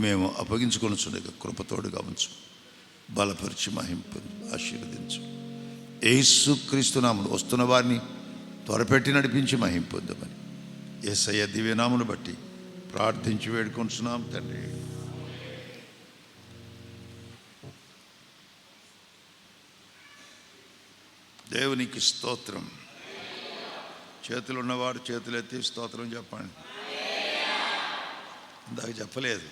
మేము అప్పగించుకొనుచుండగా కృపతోడుగా ఉంచు, బలపరిచి మహింపు ఆశీర్వదించు. యేసుక్రీస్తు నామమున వస్తున్న వారిని త్వరపెట్టి నడిపించి మహింపొందమని యేసయ్య దివ్యనామమును బట్టి ప్రార్థించి వేడుకొంటున్నాం తండ్రి. దేవునికి స్తోత్రం. చేతులు ఉన్నవాడు చేతులెత్తి స్తోత్రం చెప్పండి. ఇందాక చెప్పలేదు,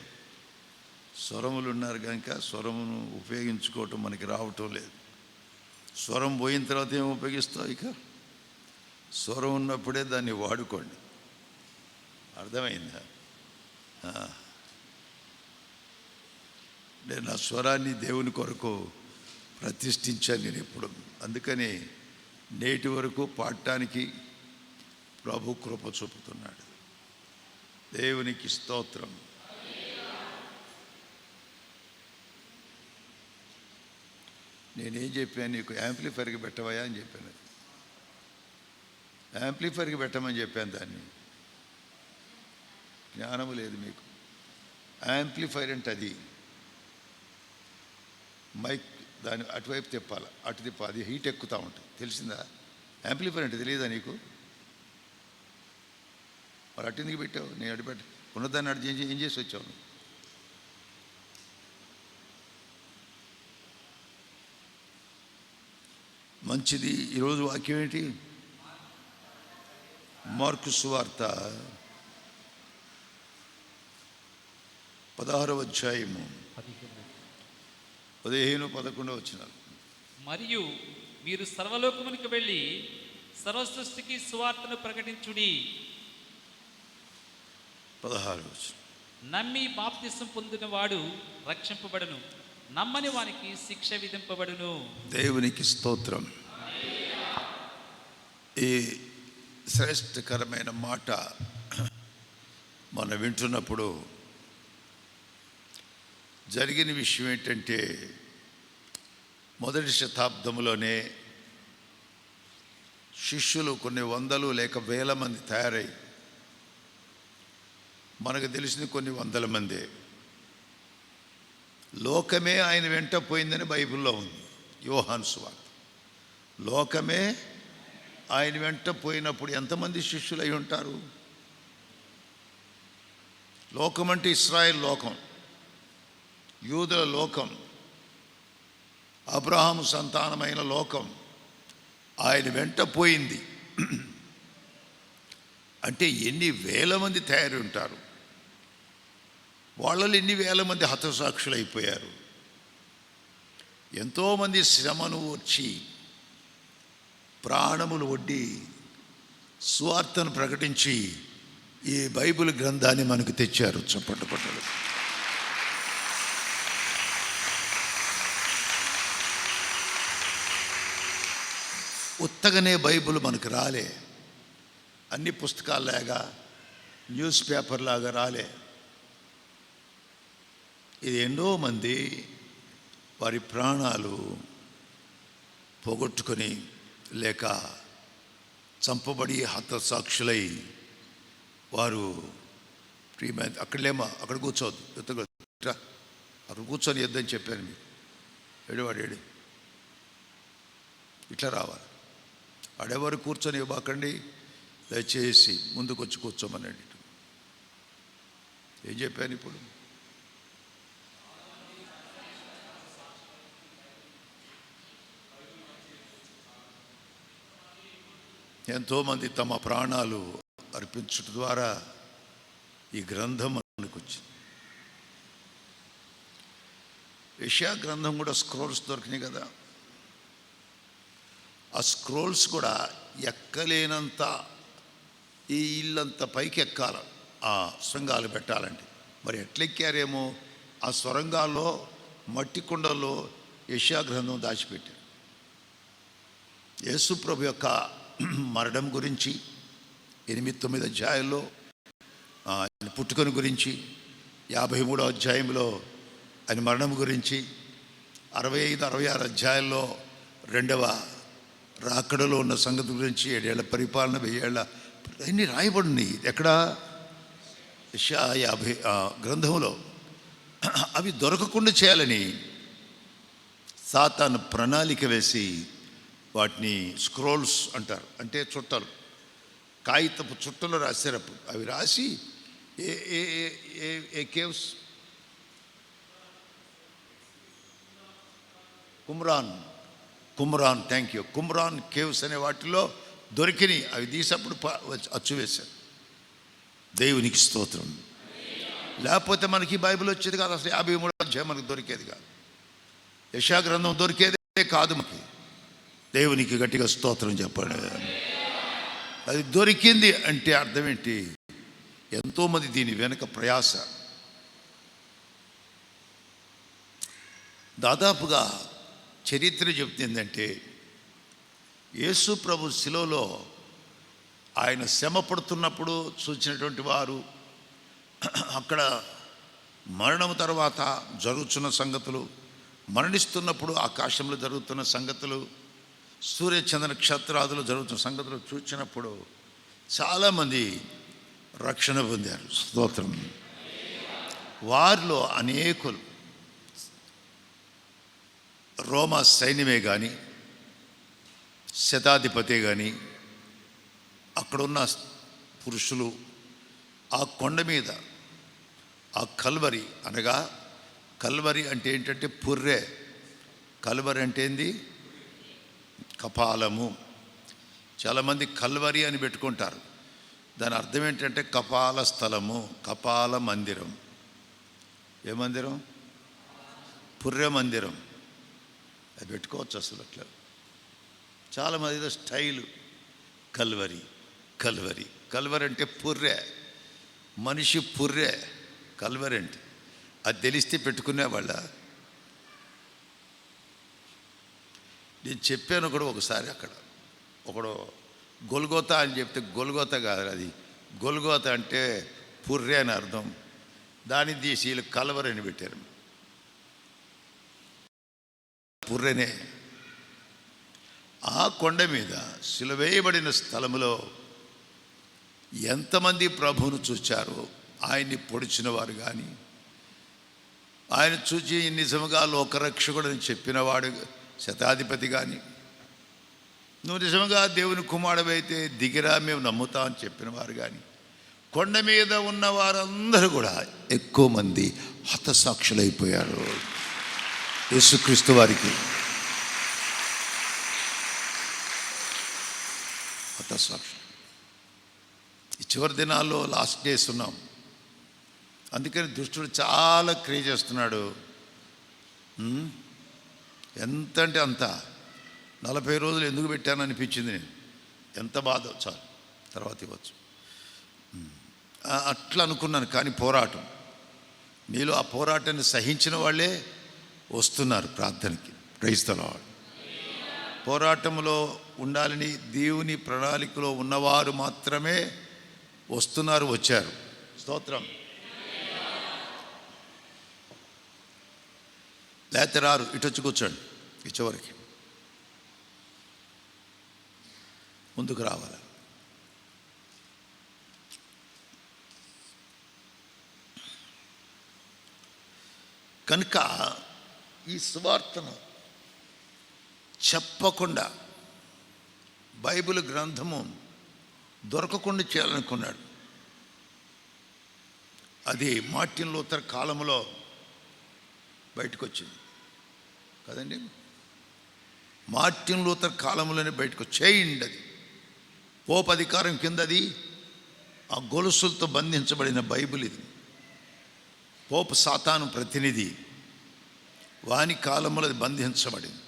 స్వరములు ఉన్నారు కనుక స్వరమును ఉపయోగించుకోవటం మనకి రావటం లేదు. స్వరం పోయిన తర్వాత ఏం ఉపయోగిస్తావు? ఇక స్వరం ఉన్నప్పుడే దాన్ని వాడుకోండి. అర్థమైందా? నేను నా స్వరాన్ని దేవుని కొరకు ప్రతిష్ఠించాను నేను ఎప్పుడు. అందుకని నేటి వరకు పాడటానికి ప్రభు కృప చూపుతున్నాడు. దేవునికి స్తోత్రం. నేనేం చెప్పాను? నీకు యాంప్లిఫైర్కి పెట్టవయా అని చెప్పాను. యాంప్లిఫైర్కి పెట్టమని చెప్పాను. దాన్ని జ్ఞానము లేదు మీకు. యాంప్లిఫైర్ అంటే అది మైక్, దాన్ని అటువైపు తిప్పాలి, అటు తిప్పాలి, అది హీట్ ఎక్కుతూ ఉంటుంది. తెలిసిందా? యాంప్లిఫైర్ అంటే తెలియదా నీకు? మరి అటు ఎందుకు పెట్టావు? నేను అటు పెట్టి ఉన్నదాన్ని అటు ఏం చేసి వచ్చావు? మంచిది. ఈరోజు వాక్యం ఏంటి? మార్కు సువార్త 16వ అధ్యాయము 15-11 వచనాలు. మరియు మీరు సర్వలోకమునికి వెళ్ళి సర్వసృష్టికి సువార్తను ప్రకటించుడి. 16వ వచనం. నమ్మి బాప్తిసం పొందిన వాడు రక్షింపబడును, నమ్మని వానికి శిక్ష విధింపబడును. దేవునికి స్తోత్రం. ఈ శ్రేష్టకరమైన మాట మనం వింటున్నప్పుడు జరిగిన విషయం ఏంటంటే, మొదటి శతాబ్దంలోనే శిష్యులు కొన్ని వందలు లేక వేల మంది తయారై, మనకు తెలిసిన కొన్ని వందల మందే. లోకమే ఆయన వెంట పోయిందని బైబిల్లో ఉంది. యోహాను సువార్త. లోకమే ఆయన వెంట పోయినప్పుడు ఎంతమంది శిష్యులు అయి ఉంటారు? లోకం అంటే ఇశ్రాయేల్ లోకం, యూదుల లోకం, అబ్రహాము సంతానమైన లోకం ఆయన వెంట పోయింది. అంటే ఎన్ని వేల మంది తయారు ఉంటారు. వాళ్ళలో ఎన్ని వేల మంది హతసాక్షులు అయిపోయారు. ఎంతోమంది శ్రమను వచ్చి ప్రాణములు ఒడ్డి సువార్తను ప్రకటించి ఈ బైబిల్ గ్రంథాన్ని మనకు తెచ్చారు. చప్పట్లు కొట్టలు. ఉత్తగానే బైబిల్ మనకు రాలే. అన్ని పుస్తకాల్లాగా న్యూస్ పేపర్ లాగా రాలే. ఇది ఎన్నో మంది వారి ప్రాణాలు పోగొట్టుకొని లేక చంపబడి హతసాక్షులై వారు ప్రియమైన అక్కడలేమో అక్కడ కూర్చోవద్దు, ఎత్తగా అక్కడ కూర్చొని ఎద్దని చెప్పాను మీకు. ఏడువాడు ఇట్లా రావాలి. ఆడెవరు కూర్చొని ఇవ్వకండి, దయచేసి ముందుకు వచ్చి కూర్చోమనండి. ఏం చెప్పాను ఇప్పుడు? ఎంతోమంది తమ ప్రాణాలు అర్పించడం ద్వారా ఈ గ్రంథం మనకు వచ్చింది. యెషయా గ్రంథం కూడా స్క్రోల్స్ దొరికినాయి కదా. ఆ స్క్రోల్స్ కూడా ఎక్కలేనంత, ఈ ఇల్లంత పైకి ఎక్కాల ఆ సొరంగాలు పెట్టాలంటే. మరి ఎట్లెక్కారేమో ఆ సొరంగాల్లో మట్టి కుండల్లో యెషయా గ్రంథం దాచిపెట్టారు. యేసు ప్రభు యొక్క మరణం గురించి 8-9 అధ్యాయాల్లో, ఆయన పుట్టుకను గురించి 53వ అధ్యాయంలో ఆయన మరణం గురించి, 65-66 అధ్యాయాల్లో రెండవ రాకడలో ఉన్న సంగతి గురించి, 7 ఏళ్ల పరిపాలన, 1000 ఏళ్ళ అన్నీ రాయబడింది. ఎక్కడ? యెషయా 50 గ్రంథంలో అవి దొరకకుండా చేయాలని సాతాను ప్రణాళిక వేసి వాటిని స్క్రోల్స్ అంటారు, అంటే చుట్టలు, కాగితపు చుట్టలు రాశారు. అవి రాసి ఏ ఏ ఏ ఏ caves, Qumran thank you, Qumran caves అనే వాటిలో దొరికినాయి. అవి తీసినప్పుడు అచ్చు వేశారు. దేవునికి స్తోత్రం. లేకపోతే మనకి బైబిల్ వచ్చేది కాదు, అసలు 53వ అధ్యాయం మనకు దొరికేది కాదు, యెషయా గ్రంథం దొరికేదే కాదు మనకి. దేవునికి గట్టిగా స్తోత్రం చెప్పండి. అది దొరికింది అంటే అర్థం ఏంటి? ఎంతోమంది దీని వెనక ప్రయాస. దాదాపుగా చరిత్ర చెప్తుందంటే యేసు ప్రభు శిలువలో ఆయన శ్రమ పడుతున్నప్పుడు చూసినటువంటి వారు, అక్కడ మరణం తర్వాత జరుగుతున్న సంగతులు, మరణిస్తున్నప్పుడు ఆకాశంలో జరుగుతున్న సంగతులు, సూర్యచంద్ర నక్షత్రాదులు జరుగుతున్న సంగతులు చూసినప్పుడు చాలామంది రక్షణ పొందారు. స్తోత్రం. వారిలో అనేకులు రోమా సైన్యమే కానీ, శతాధిపతే కానీ, అక్కడున్న పురుషులు ఆ కొండ మీద ఆ కల్వరి, అనగా కల్వరి అంటే ఏంటంటే పుర్రె, కల్వరి అంటే ఏంది? కపాలము. చాలామంది కల్వరి అని పెట్టుకుంటారు. దాని అర్థం ఏంటంటే కపాల స్థలము, కపాల మందిరం. ఏ మందిరం? పుర్రె మందిరం. అది పెట్టుకోవచ్చు అసలు. అట్లా చాలామంది ఏదో స్టైలు, కల్వరి కల్వరి కల్వరి అంటే పుర్రె, మనిషి పుర్రె కల్వరి అంటే. అది తెలిస్తే పెట్టుకునేవాళ్ళ. నేను చెప్పాను కూడా ఒకసారి, అక్కడ ఒకడు గొల్గోతా అని చెప్తే గొల్గోతా కాదు, అది గొల్గోతా అంటే పుర్రె అని అర్థం. దాన్ని తీసి వీళ్ళు కల్వరి అని పెట్టారు. పుర్రెనే. ఆ కొండ మీద సిలువేయబడిన స్థలములో ఎంతమంది ప్రభువును చూచారో, ఆయన్ని పొడిచిన వారు కానీ, ఆయన చూచి నిజముగా లోకరక్షకుడని చెప్పినవాడు శతాధిపతి కానీ, నువ్వు నిజంగా దేవుని కుమారుడైతే దిగిరా మేము నమ్ముతామని చెప్పిన వారు కానీ, కొండ మీద ఉన్న వారందరూ కూడా ఎక్కువ మంది హతసాక్షులైపోయారు యేసుక్రీస్తు వారికి. హతసాక్షులు. ఈ చివరి దినాల్లో లాస్ట్ డేస్ ఉన్నాం. అందుకని దుష్టుడు చాలా క్రియ చేస్తున్నాడు. ఎంత అంటే అంత. 40 రోజులు ఎందుకు పెట్టాను అనిపించింది నేను. ఎంత బాధ, చాలు తర్వాత ఇవ్వచ్చు అట్లా అనుకున్నాను. కానీ పోరాటం, నీలో ఆ పోరాటాన్ని సహించిన వాళ్ళే వస్తున్నారు ప్రార్థనకి. Praise the lord. పోరాటంలో ఉండాలని దేవుని ప్రణాళికలో ఉన్నవారు మాత్రమే వస్తున్నారు, వచ్చారు. స్తోత్రం. లేకపోతే రారు. ఇటు వచ్చి కూర్చోండి. ఈ చివరికి ముందుకు రావాలి. కనుక ఈ సువార్తను చెప్పకుండా, బైబిల్ గ్రంథము దొరకకుండా చేయాలనుకున్నాడు. అది మార్టిన్ లూథర్ కాలంలో బయటకు వచ్చింది కదండి. మార్టిన్ లూథర్ కాలంలోనే బయటకు చేయండి. అది పోప్ అధికారం కింద, అది ఆ గొలుసులతో బంధించబడిన బైబిల్. ఇది పోప్ సాతాను ప్రతినిధి, వాని కాలంలో అది బంధించబడింది.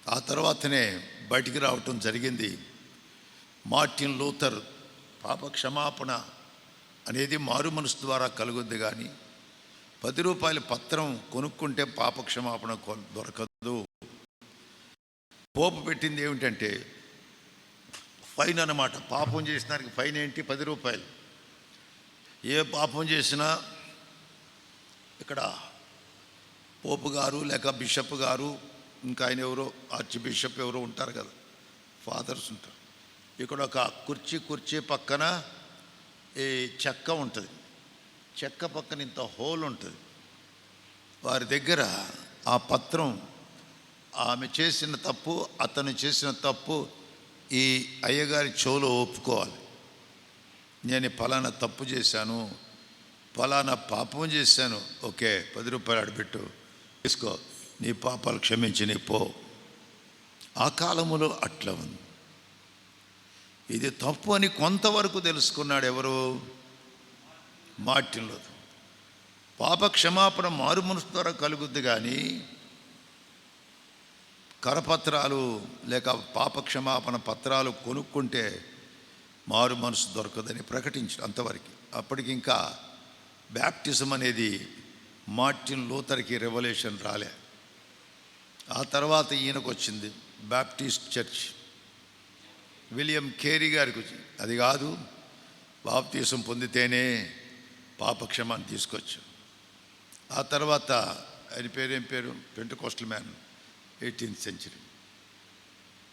ఆ తర్వాతనే బయటికి రావటం జరిగింది. మార్టిన్ లూథర్ పాప క్షమాపణ అనేది మారు మనసు ద్వారా కలుగుద్ది, కానీ 10 రూపాయల పత్రం కొనుక్కుంటే పాప క్షమాపణ దొరకదు. పోపు పెట్టింది ఏమిటంటే ఫైన్ అన్నమాట. పాపం చేసిన దానికి ఫైన్ ఏంటి? 10 రూపాయలు. ఏ పాపం చేసినా ఇక్కడ పోపు గారు లేక బిషప్ గారు, ఇంకా ఆయన ఎవరో ఆర్చ్ బిషప్ ఎవరో ఉంటారు కదా, ఫాదర్స్ ఉంటారు. ఇక్కడ ఒక కుర్చీ పక్కన ఈ చెక్క ఉంటుంది. చెక్క పక్కన ఇంత హోల్ ఉంటుంది. వారి దగ్గర ఆ పత్రం, ఆమె చేసిన తప్పు, అతను చేసిన తప్పు ఈ అయ్యగారి చెవులో ఒప్పుకోవాలి. నేను ఫలానా తప్పు చేశాను, ఫలానా పాపం చేశాను, ఓకే 10 రూపాయలు అడబెట్టు, తీసుకో, నీ పాపాలు క్షమించి నీ పో. ఆ కాలములో అట్లా ఉంది. ఇది తప్పు అని కొంతవరకు తెలుసుకున్నాడు ఎవరు? Martin Luther. పాప క్షమాపణ మారు మనసు ద్వారా కలుగుద్ది, కానీ కరపత్రాలు లేక పాప క్షమాపణ పత్రాలు కొనుక్కుంటే మారు మనసు దొరకదని ప్రకటించారు అంతవరకు. అప్పటికి ఇంకా బ్యాప్టిజం అనేది మార్టిన్ లూథర్కి రెవల్యూషన్ రాలే. ఆ తర్వాత ఈయనకు వచ్చింది బ్యాప్టిస్ట్ చర్చ్, విలియం కేరీ గారికి వచ్చింది. అది కాదు, బాప్తిసం పొందితేనే పాపక్షమాన్ని తీసుకొచ్చు. ఆ తర్వాత ఆయన పేరేం పేరు, Pentecostal man, 18th century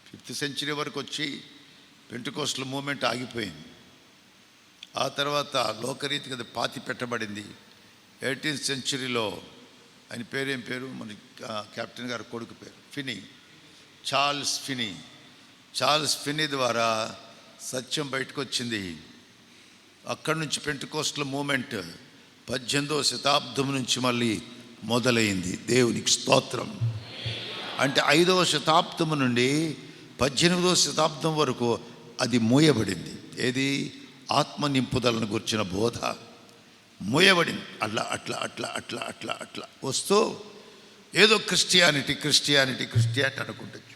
5th century వరకు వచ్చి పెంటెకోస్టల్ మూమెంట్ ఆగిపోయింది. ఆ తర్వాత లోకరీతికి అది పాతి పెట్టబడింది. 18th centuryలో ఆయన పేరేం పేరు, మన కెప్టెన్ గారి కొడుకు పేరు ఫినీ, చార్ల్స్ ఫినీ ద్వారా సత్యం బయటకు వచ్చింది. అక్కడి నుంచి పెంటెకోస్టల్ మూమెంట్ 18వ శతాబ్దం నుంచి మళ్ళీ మొదలైంది. దేవునికి స్తోత్రం. అంటే 5వ శతాబ్దం నుండి 18వ శతాబ్దం వరకు అది మూయబడింది. ఏది? ఆత్మ నింపుదలను గురించిన బోధ మూయబడింది. అట్లా అట్లా అట్లా అట్లా అట్లా అట్లా వస్తూ ఏదో క్రిస్టియానిటీ అనుకుంటచ్చు.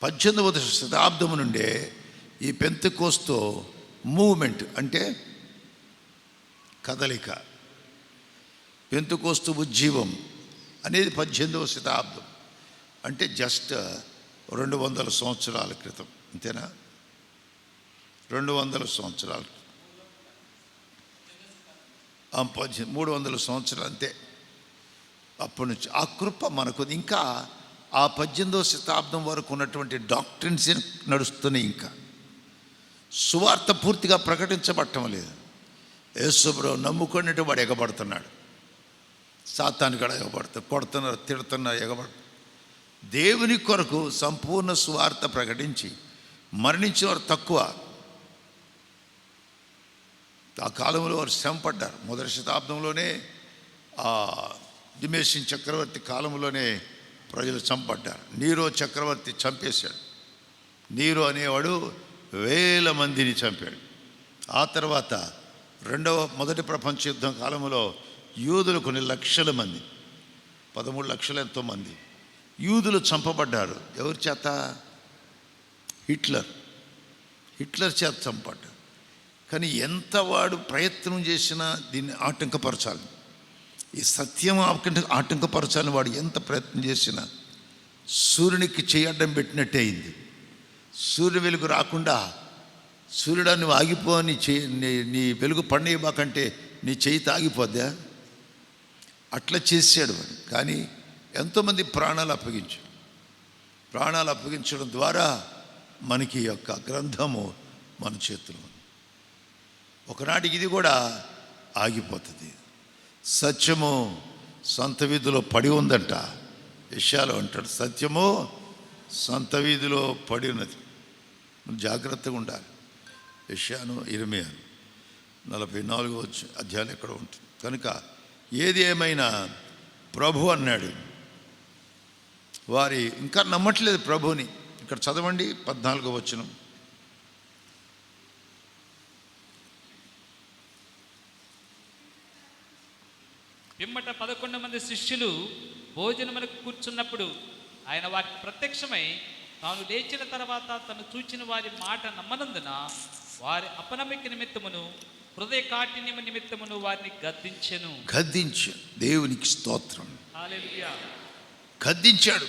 18వ శతాబ్దం నుండే ఈ పెంతెకోస్తు మూవ్మెంట్ అంటే కదలిక, పెంతెకోస్తు ఉజ్జీవం అనేది 18వ శతాబ్దం. అంటే జస్ట్ 200 సంవత్సరాల క్రితం, అంతేనా? 200 సంవత్సరాలు, 300 సంవత్సరాలు అంతే. అప్పటి నుంచి ఆ కృప మనకు ఇంకా ఆ 18వ శతాబ్దం వరకు ఉన్నటువంటి డాక్ట్రిన్స్ నడుస్తున్నాయి. ఇంకా సువార్త పూర్తిగా ప్రకటించబడటం లేదు. యేసుప్రభువు నమ్ముకునేట్టు వాడు ఎగబడుతున్నాడు, సాతాను కూడా ఎగబడుతాడు, కొడుతున్నారు, తిడుతున్నారు, ఎగబడుతున్నారు. దేవుని కొరకు సంపూర్ణ సువార్త ప్రకటించి మరణించిన వారు తక్కువ. ఆ కాలంలో వారు శ్రమపడ్డారు. 1వ శతాబ్దంలోనే ఆ డిమేషన్ చక్రవర్తి కాలంలోనే ప్రజలు చంపడ్డారు. నీరో చక్రవర్తి చంపేశాడు. నీరో అనేవాడు 1000 మందిని చంపాడు. ఆ తర్వాత మొదటి ప్రపంచ యుద్ధం కాలంలో యూదులు కొన్ని లక్షల మంది, 13 లక్షలు ఎంతో మంది యూదులు చంపబడ్డారు. ఎవరి చేత? హిట్లర్ చేత చంపడ్డారు. కానీ ఎంత వాడు ప్రయత్నం చేసినా దీన్ని ఆటంకపరచాలి, ఈ సత్యం ఆటంకపరచాలని వాడు ఎంత ప్రయత్నం చేసినా సూర్యునికి చెయ్యి అడ్డం పెట్టినట్టే అయింది. సూర్య వెలుగు రాకుండా, సూర్యుడా నువ్వు ఆగిపో, నీ వెలుగు పండేయబాకంటే నీ చెయ్యి తాగిపోద్దా? అట్లా చేసాడు వాడు. కానీ ఎంతోమంది ప్రాణాలు అప్పగించడం ద్వారా మనకి యొక్క గ్రంథము మన చేతిలో ఉంది. ఒకనాటికి ఇది కూడా ఆగిపోతుంది. సత్యము సంత వీధిలో పడి ఉందంట. యెషయాలో అంటాడు, సత్యము సంత వీధిలో పడి ఉన్నది. జాగ్రత్తగా ఉండాలి. యెషయాను, ఇర్మియాను 44వ అధ్యాయం ఎక్కడ ఉంటుంది. కనుక ఏది ఏమైనా ప్రభు అన్నాడు. వారి ఇంకా నమ్మట్లేదు ప్రభుని. ఇక్కడ చదవండి 14వ వచనం. పిమ్మట 11 మంది శిష్యులు భోజనములకు కూర్చున్నప్పుడు ఆయన వారికి ప్రత్యక్షమై తాను లేచిన తర్వాత తను చూచిన వారి మాట నమ్మనందున వారి అపనమ్మిక నిమిత్తమును హృదయ కాఠిన్యము నిమిత్తమును వారిని గద్దించెను. దేవునికి స్తోత్రం. హల్లెలూయా. గద్దించాడు.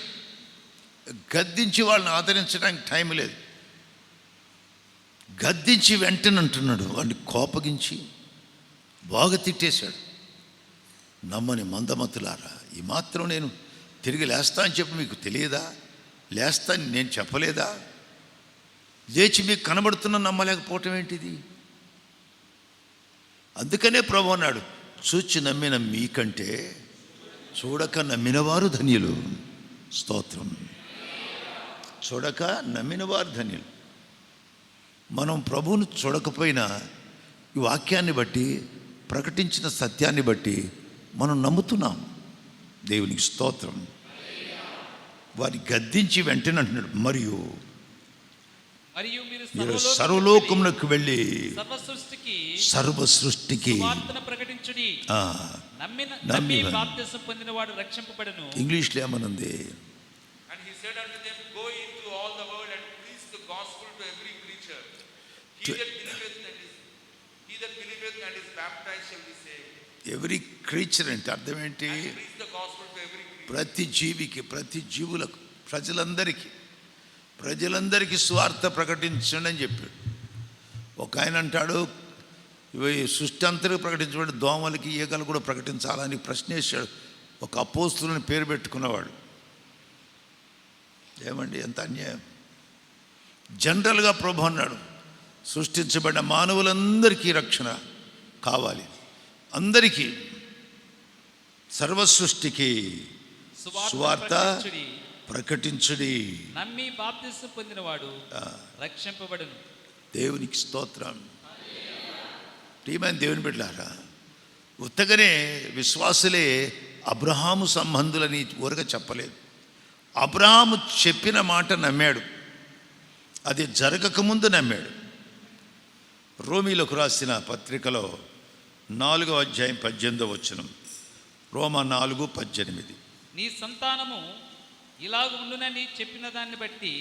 గద్దించి వాళ్ళని ఆదరించడానికి టైం లేదు. గద్దించి వెంటనే అంటున్నాడు, వాడిని కోపగించి బాగా తిట్టేశాడు. నమ్మని మందమతులారా, ఈ మాత్రం నేను తిరిగి లేస్తా అని చెప్పి మీకు తెలియదా? లేస్తాను నేను చెప్పలేదా? లేచి మీకు కనబడుతున్న నమ్మలేకపోవటం ఏంటిది? అందుకనే ప్రభు అన్నాడు, చూచి నమ్మిన మీకంటే చూడక నమ్మిన వారు ధన్యులు. స్తోత్రం. చూడక నమ్మిన వారు ధన్యులు. మనం ప్రభువును చూడకపోయినా ఈ వాక్యాన్ని బట్టి, ప్రకటించిన సత్యాన్ని బట్టి మనం నమ్ముతున్నాం. దేవునికి స్తోత్రం. వారి గద్దించి వెంటనే అంటున్నాడు, మరియు మీరు సర్వలోకమునకు వెళ్ళి సర్వ సృష్టికి ప్రకటించుడి. నమ్మి బాప్తిసం పొందినవాడు రక్షింపబడును. ఇంగ్లీష్లో ఏమనుంది? And he said unto them, go into all the world and preach the gospel to every creature. He that believeth and is baptized shall be saved. Every creature అంటే అర్థం ఏంటి? Preach the gospel to every creature. ప్రతి జీవికి, ప్రతి జీవులకు, ప్రజలందరికీ స్వార్థ ప్రకటించండి అని చెప్పాడు. ఒక ఆయన అంటాడు, ఇవి సృష్టి అంతరికి ప్రకటించబడి దోమలకి, ఈగలు కూడా ప్రకటించాలని ప్రశ్నించాడు. ఒక అపోస్తులని పేరు పెట్టుకున్నవాడు. ఏమండి, ఎంత అన్యాయం! జనరల్గా ప్రభు అన్నాడు, సృష్టించబడిన మానవులందరికీ రక్షణ కావాలి. అందరికీ, సర్వ సృష్టికి సువార్త ప్రకటించుడి. నమ్మి బాప్తిసం పొందినవాడు రక్షింపబడును. దేవునికి స్తోత్రం. ప్రియమైన దేవుని బిడ్డలారా, ఉత్తగానే విశ్వాసులే అబ్రహాము సంబంధులని ఊరగా చెప్పలేదు. అబ్రహాము చెప్పిన మాట నమ్మాడు. అది జరగకముందు నమ్మాడు. రోమీలకు రాసిన పత్రికలో 4వ అధ్యాయం 18వ వచనం. రోమా 4:18. నీ సంతానము ఇలాగ ఉండునని చెప్పిన దాన్ని బట్టి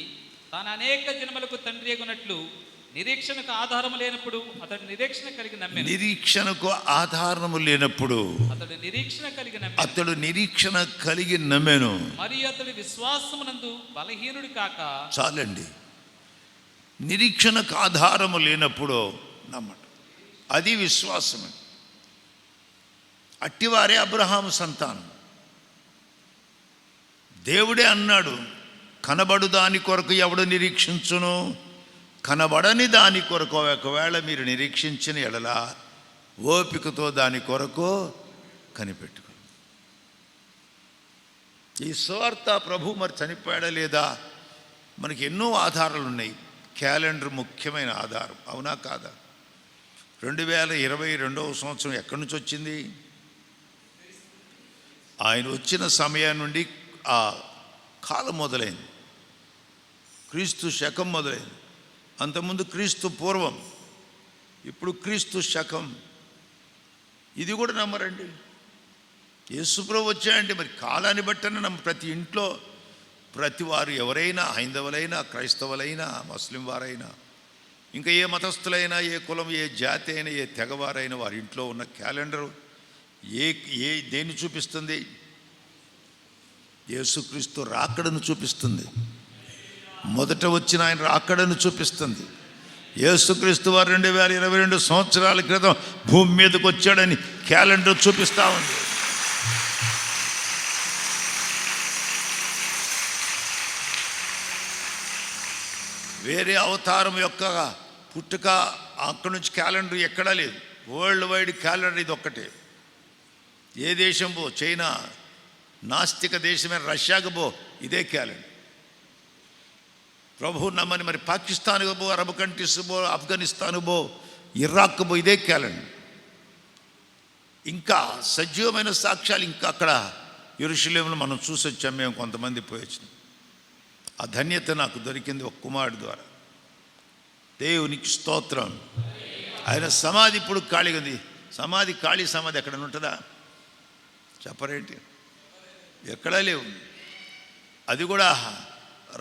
తాను అనేక జన్మలకు తండ్రి అగునట్లు నిరీక్షణకు ఆధారము లేనప్పుడు అతడు నిరీక్షణ కలిగి నమ్మాను. నిరీక్షణకు ఆధారము లేనప్పుడు అతడు నిరీక్షణ కలిగి నమ్మాను. మరియు అతడు విశ్వాసమునందు బలహీనుడు కాక. చాలండి. నిరీక్షణకు ఆధారము లేనప్పుడు నమ్మటం, అది విశ్వాసమే. అట్టివారే అబ్రహాము సంతానం. దేవుడే అన్నాడు, కనబడు దాని కొరకు ఎవడు నిరీక్షించును? కనబడని దాని కొరకు ఒకవేళ మీరు నిరీక్షించిన ఎడల ఓపికతో దాని కొరకు కనిపెట్టుకో. ఈ సువార్త ప్రభు మరి చనిపోయాడా లేదా? మనకి ఎన్నో ఆధారాలు ఉన్నాయి. క్యాలెండర్ ముఖ్యమైన ఆధారం, అవునా కాదా? 2022వ సంవత్సరం ఎక్కడి నుంచి వచ్చింది? ఆయన వచ్చిన సమయం నుండి ఆ కాలం మొదలైంది. క్రీస్తు శకం మొదలైంది. అంతకుముందు క్రీస్తు పూర్వం, ఇప్పుడు క్రీస్తు శకం. ఇది కూడా నమ్మరండి. యేసుప్రభు వచ్చాయంటే మరి కాలాన్ని బట్టనే నమ్మ. ప్రతి ఇంట్లో ప్రతి వారు ఎవరైనా, హైందవులైనా, క్రైస్తవులైనా, ముస్లిం వారైనా, ఇంకా ఏ మతస్థులైనా, ఏ కులం, ఏ జాతి అయినా, ఏ తెగవారైనా, వారి ఇంట్లో ఉన్న క్యాలెండరు దేన్ని చూపిస్తుంది? యేసుక్రీస్తు రాకడను చూపిస్తుంది. మొదట వచ్చిన ఆయన రాకడను చూపిస్తుంది. యేసుక్రీస్తు వారు 2022 సంవత్సరాల క్రితం భూమి మీదకి వచ్చాడని క్యాలెండర్ చూపిస్తూ ఉంది. వేరే అవతారం యొక్క పుట్టుక అక్కడి నుంచి క్యాలెండర్ ఎక్కడా లేదు. వరల్డ్ వైడ్ క్యాలెండర్ ఇది ఒక్కటే. ఏ దేశం పో, చైనా, నాస్తిక దేశమైన రష్యాకు పో, ఇదే క్యాలెండర్. ప్రభు నమ్మని మరి పాకిస్తాన్కు పో, అరబ్ కంట్రీస్ పో, ఆఫ్ఘనిస్తాన్ పో, ఇరాక్ పో, ఇదే క్యాలెండర్. ఇంకా సజీవమైన సాక్ష్యాలు ఇంకా అక్కడ యెరూషలేములో మనం చూసి వచ్చాం. మేము కొంతమంది పోయొచ్చాం. ఆ ధన్యత నాకు దొరికింది ఒక కుమారుడు ద్వారా. దేవునికి స్తోత్రం. ఆయన సమాధి ఇప్పుడు ఖాళీగా ఉంది. సమాధి, ఖాళీ సమాధి ఎక్కడైనా ఉంటుందా? చెప్పరేంటి? ఎక్కడా లేవు. అది కూడా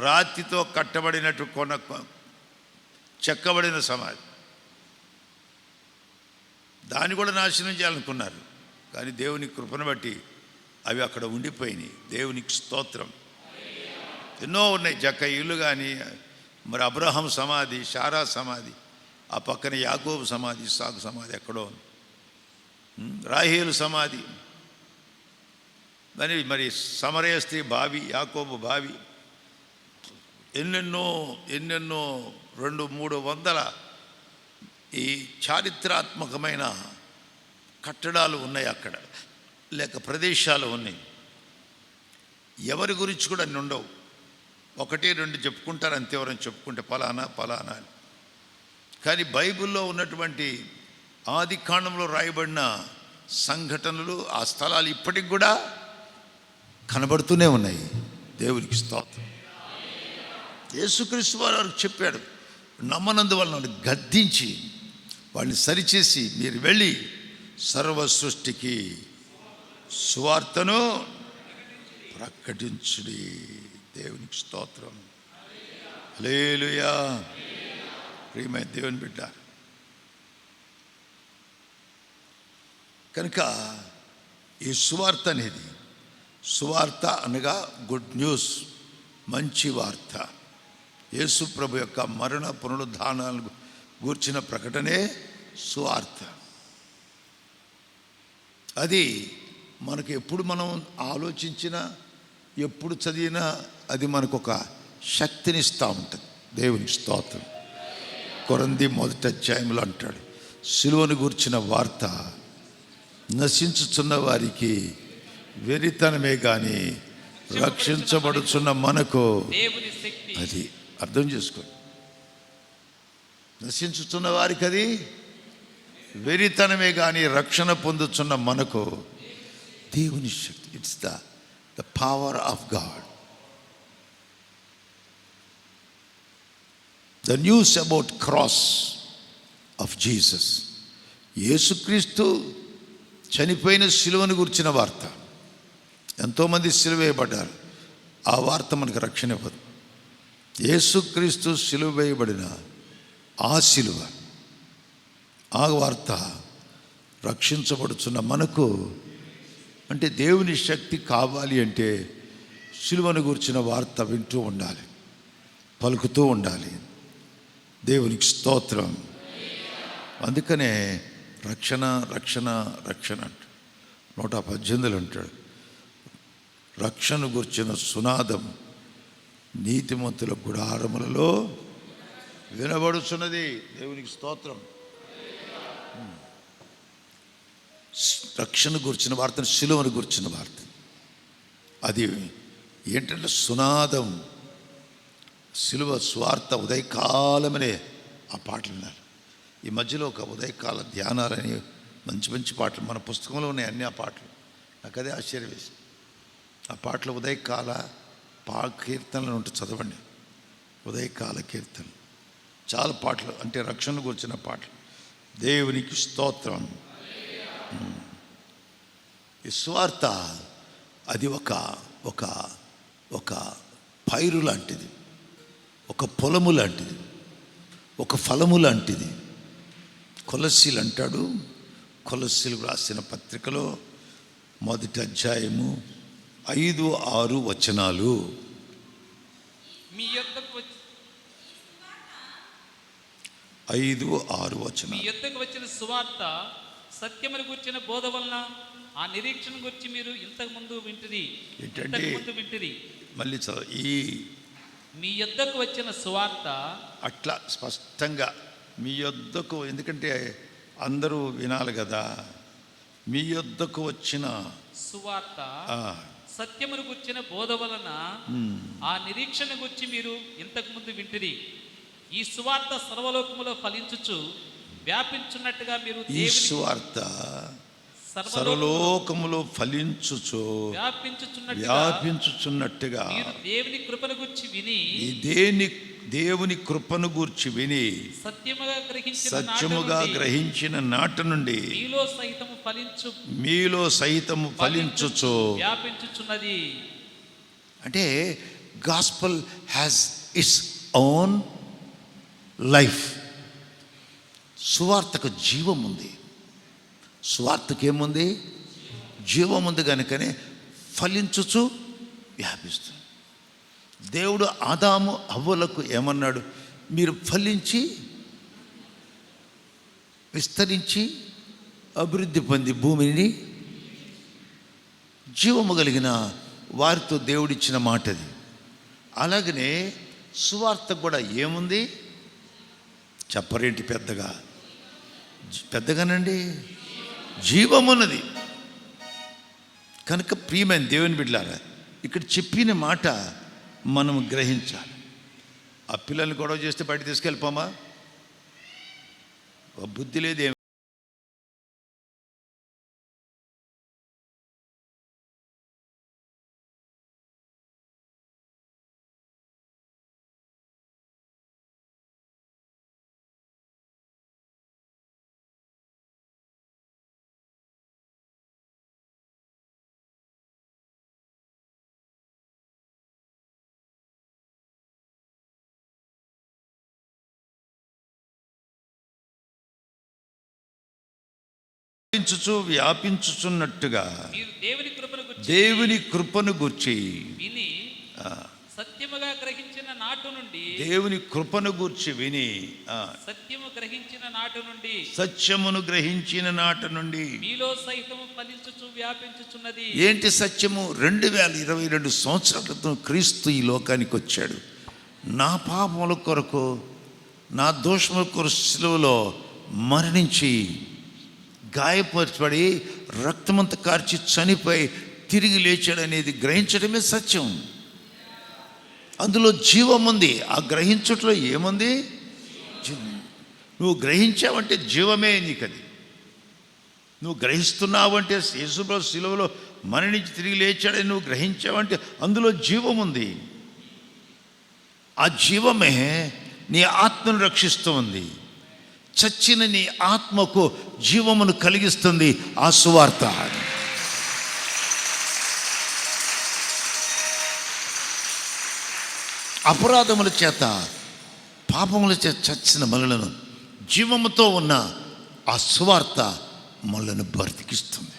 రాతితో కట్టబడినట్టు చెక్కబడిన సమాధి. దాన్ని కూడా నాశనం చేయాలనుకున్నారు, కానీ దేవుని కృపను బట్టి అవి అక్కడ ఉండిపోయినాయి. దేవునికి స్తోత్రం. ఎన్నో ఉన్నాయి. జక్కయ్యలు కానీ, మరి అబ్రహాం సమాధి, శారా సమాధి, ఆ పక్కన యాకోబు సమాధి, ఇస్సాకు సమాధి ఎక్కడో, రాహేలు సమాధి, మరి సమరయ స్త్రీ బావి, యాకోబు బావి, ఎన్నెన్నో 200-300 ఈ చారిత్రాత్మకమైన కట్టడాలు ఉన్నాయి అక్కడ, లేక ప్రదేశాలు ఉన్నాయి. ఎవరి గురించి కూడా అన్ని ఉండవు. 1-2 చెప్పుకుంటారు అంతే, ఎవరైనా చెప్పుకుంటే ఫలానా ఫలానా అని. కానీ బైబిల్లో ఉన్నటువంటి ఆది కాండంలో రాయబడిన సంఘటనలు, ఆ స్థలాలు ఇప్పటికి కూడా కనబడుతూనే ఉన్నాయి. దేవునికి స్తోత్రం. యేసుక్రీస్తు వారు చెప్పాడు, నమ్మనందు వాళ్ళని గద్దించి వాళ్ళని సరిచేసి మీరు వెళ్ళి సర్వ సృష్టికి సువార్తను ప్రకటించుడి. దేవునికి స్తోత్రం. హల్లెలూయా. ప్రియమైన దేవుని బిడ్డ, కనుక ఈ సువార్త అనేది, సువార్త అనగా గుడ్ న్యూస్, మంచి వార్త. యేసు ప్రభు యొక్క మరణ పునరుద్ధానాలను గూర్చిన ప్రకటనే సువార్త. అది మనకు ఎప్పుడు మనం ఆలోచించినా, ఎప్పుడు చదివినా అది మనకు ఒక శక్తినిస్తూ ఉంటుంది. దేవునికి స్తోత్రం. కొరింథీ 1వ అధ్యాయంలో అంటాడు, సిలువను గూర్చిన వార్త నశించుచున్న వారికి వెరితనమే కానీ రక్షించబడుచున్న మనకు దేవుని శక్తి. అది అర్థం చేసుకోండి. నశించుతున్న వారికి అది వెరితనమే కానీ రక్షణ పొందుతున్న మనకు దేవుని శక్తి. It's the power of God. The news about cross of Jesus. యేసుక్రీస్తు చనిపోయిన సిలువను గురించిన వార్త. ఎంతోమంది సిలువ వేయబడ్డారు, ఆ వార్త మనకు రక్షణ ఇవ్వదు. యేసుక్రీస్తు సిలువ వేయబడిన ఆ సిలువ, ఆ వార్త రక్షించబడుతున్న మనకు. అంటే దేవుని శక్తి కావాలి అంటే సిలువను గురించిన వార్త వింటూ ఉండాలి, పలుకుతూ ఉండాలి. దేవునికి స్తోత్రం. అందుకనే రక్షణ రక్షణ రక్షణ అంటాడు. 118 అంటాడు, రక్షణ గురించిన సునాదం నీతిమంతుల గుడారములలో వినబడుచున్నది. దేవునికి స్తోత్రం. రక్షణ గురించిన వార్తను, సిలువను గురించిన వార్త, అది ఏంటంటే సునాదం. సిలువ స్వార్థ ఉదయకాలమనే ఆ పాటలు విన్నారు. ఈ మధ్యలో ఒక ఉదయకాల ధ్యానాలని మంచి మంచి పాటలు మన పుస్తకంలో ఉన్నాయి, అన్ని ఆ పాటలు. నాకు అదే ఆశ్చర్యం వేసింది. ఆ పాటలు ఉదయకాల కీర్తనలు ఉంటే చదవండి. ఉదయకాల కీర్తనలు చాలా పాటలు, అంటే రక్షణ గురించిన పాటలు. దేవునికి స్తోత్రం. ఈ సువార్త అది ఒక ఒక ఒక పైరు లాంటిది, ఒక పొలము లాంటిది, ఒక ఫలము లాంటిది. కొలస్సీలు అంటాడు, కొలస్సీలు రాసిన పత్రికలో 1వ అధ్యాయము 5-6 వచనాలు. మీ యొద్దకు 5-6 వచనాలు. మీ యొద్దకు వచ్చిన సువార్త సత్యమును గురించిన బోధ వలన ఆ నిరీక్షణ గురించి మీరు ఇంతకు ముందు వింటిరి. మళ్ళీ చదువు. మీ యొద్దకు వచ్చిన సువార్త అట్లా స్పష్టంగా మీ యొద్దకు, ఎందుకంటే అందరూ వినాలి కదా. మీ యొద్దకు వచ్చిన సువార్త సత్యమును గుర్చిన బోధ వలన ఆ నిరీక్షణ గురించి మీరు ఇంతకు ముందు వింటిరి. ఈ సువార్త సర్వలోకములో ఫలించుచు వ్యాపించున్నట్టుగా మీరు ఈ సువార్త సర్వలోకములో ఫలించుచు వ్యాపించుచున్నట్టుగా మీరు దేవుని కృపను గురించి విని, దేవుని కృపను గూర్చి విని సత్యముగా గ్రహించిన నాటి నుండి మీలో సహితము ఫలించుచు వ్యాపించుచున్నది. అంటే gospel has its own life. సువార్తకు జీవం ఉంది. సువార్తకు ఏముంది? జీవం ఉంది. కనుకనే ఫలించుచు వ్యాపిస్తుంది. దేవుడు ఆదాము హవ్వలకు ఏమన్నాడు? మీరు ఫలించి విస్తరించి అభివృద్ధి పొంది భూమిని జీవము కలిగిన వారితో దేవుడిచ్చిన మాట అది. అలాగనే సువార్త కూడా ఏముంది? చెప్పరేంటి పెద్దగానండి? జీవమున్నది. కనుక ప్రియమైన దేవుని బిడ్డలారా, ఇక్కడ చెప్పిన మాట మనం గ్రహించాలి. ఆ పిల్లల్ని గొడవ చేస్తే బయట తీసుకెళ్ళిపోమా? బుద్ధి లేదు. వ్యాపించుచున్నట్టుగా మీరు దేవుని కృపను గూర్చి విని సత్యముగా గ్రహించిన నాటు నుండి, దేవుని కృపను గూర్చి విని సత్యము గ్రహించిన నాటు నుండి, సత్యమును గ్రహించిన నాటి నుండి మీలో సైతము ఫలించుచు వ్యాపించుచున్నది. ఏంటి సత్యము? 2022 సంవత్సరాల క్రితం క్రీస్తు ఈ లోకానికి వచ్చాడు. నా పాపముల కొరకు, నా దోషముల కొరకు శిలువలో మరణించి, గాయపరచబడి, రక్తమంతా కార్చి చనిపోయి తిరిగి లేచాడు అనేది గ్రహించడమే సత్యం. అందులో జీవం ఉంది. ఆ గ్రహించట్లో ఏముంది? నువ్వు గ్రహించావంటే జీవమే నీకది. నువ్వు గ్రహిస్తున్నావంటే యేసుప్రభు శిలువలో మరణించి తిరిగి లేచాడని నువ్వు గ్రహించావంటే అందులో జీవం ఉంది. ఆ జీవమే నీ ఆత్మను రక్షిస్తూ ఉంది. చచ్చిన నీ ఆత్మకు జీవమును కలిగిస్తుంది ఆ సువార్త. అపరాధముల చేత, పాపముల చేత చచ్చిన మనలను జీవముతో ఉన్న ఆ సువార్త మనలను బ్రతికిస్తుంది.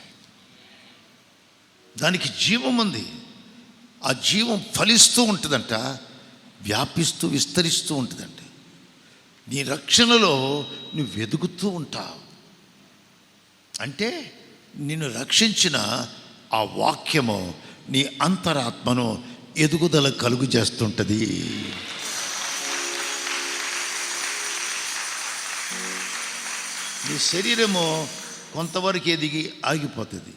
దానికి జీవం ఉంది. ఆ జీవం ఫలిస్తూ ఉంటుందంట, వ్యాపిస్తూ విస్తరిస్తూ ఉంటుందంట. నీ రక్షణలో నువ్వు ఎదుగుతూ ఉంటావు. అంటే నిన్ను రక్షించిన ఆ వాక్యము నీ అంతరాత్మను ఎదుగుదల కలుగు చేస్తుంటుంది. నీ శరీరము కొంతవరకు ఎదిగి ఆగిపోతుంది.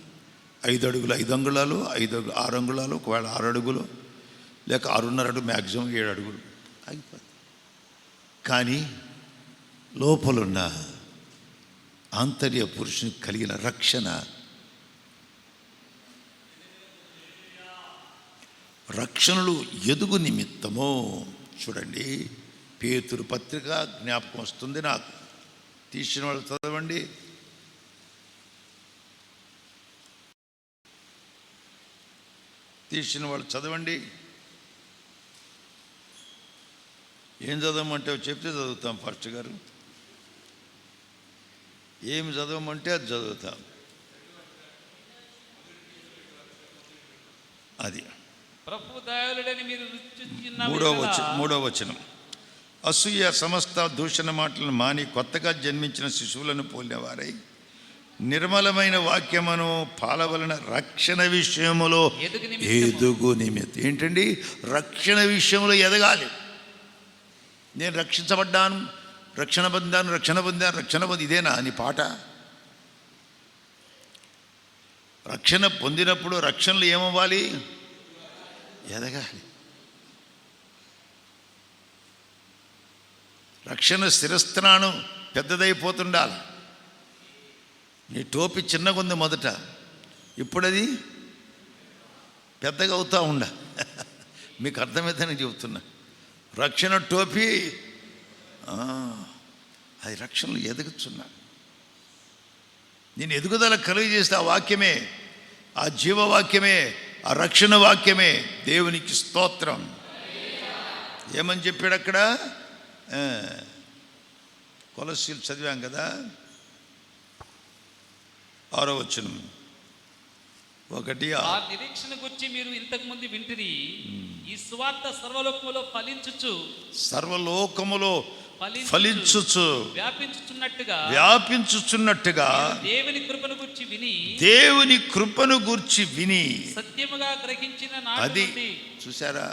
5 అడుగులు 5 అంగుళాలు, 6 అంగుళాలు, ఒకవేళ 6 అడుగులు, లేక 6.5 అడుగు, మ్యాక్సిమం 7 అడుగులు ఆగిపోతుంది. కానీ లోపలున్న ఆంతర్య పురుషునికి కలిగిన రక్షణలు ఎదుగు నిమిత్తము, చూడండి, పేతురు పత్రిక జ్ఞాపకం వస్తుంది నాకు. తీసిన వాళ్ళు చదవండి. ఏం చదవమంటే చెప్తే చదువుతాం. ఫస్ట్ గారు ఏమి చదవమంటే అది చదువుతాం. అది మూడవ వచనం. అసూయ సమస్త దూషణ మాటలను మాని కొత్తగా జన్మించిన శిశువులను పోలినవారై నిర్మలమైన వాక్యమును పాలవలన రక్షణ విషయములో ఎదుగు నిమిత్తం. ఏంటండి? రక్షణ విషయంలో ఎదగాలి. నేను రక్షించబడ్డాను, రక్షణ పొందాను. ఇదేనా నీ పాట? రక్షణ పొందినప్పుడు రక్షణలు ఏమవ్వాలి? ఎదగాలి. రక్షణ శిరస్త్రాణం పెద్దదైపోతుండాలి. నీ టోపీ చిన్నగా ఉంది మొదట, ఇప్పుడది పెద్దగా అవుతూ మీకు అర్థమైందని చెబుతున్నా. రక్షణ టోపీ అది రక్షణలు ఎదుగుతున్నా. నేను ఎదుగుదల కలుగజేస్తే ఆ వాక్యమే, ఆ జీవవాక్యమే, ఆ రక్షణ వాక్యమే. దేవునికి స్తోత్రం. ఏమని చెప్పాడు అక్కడ? కొలస్సీలు చదివాం కదా, 6వ వచనం. 1 ఆ నిరీక్షణ గురించి మీరు ఇంతకు ముందు వింటిరి. ఈ సువార్త సర్వలోకములో ఫలించుచు వ్యాపించుచున్నట్టుగా దేవుని కృపను గూర్చి విని సత్యముగా గ్రహించిన నాటి. అది చూసారా?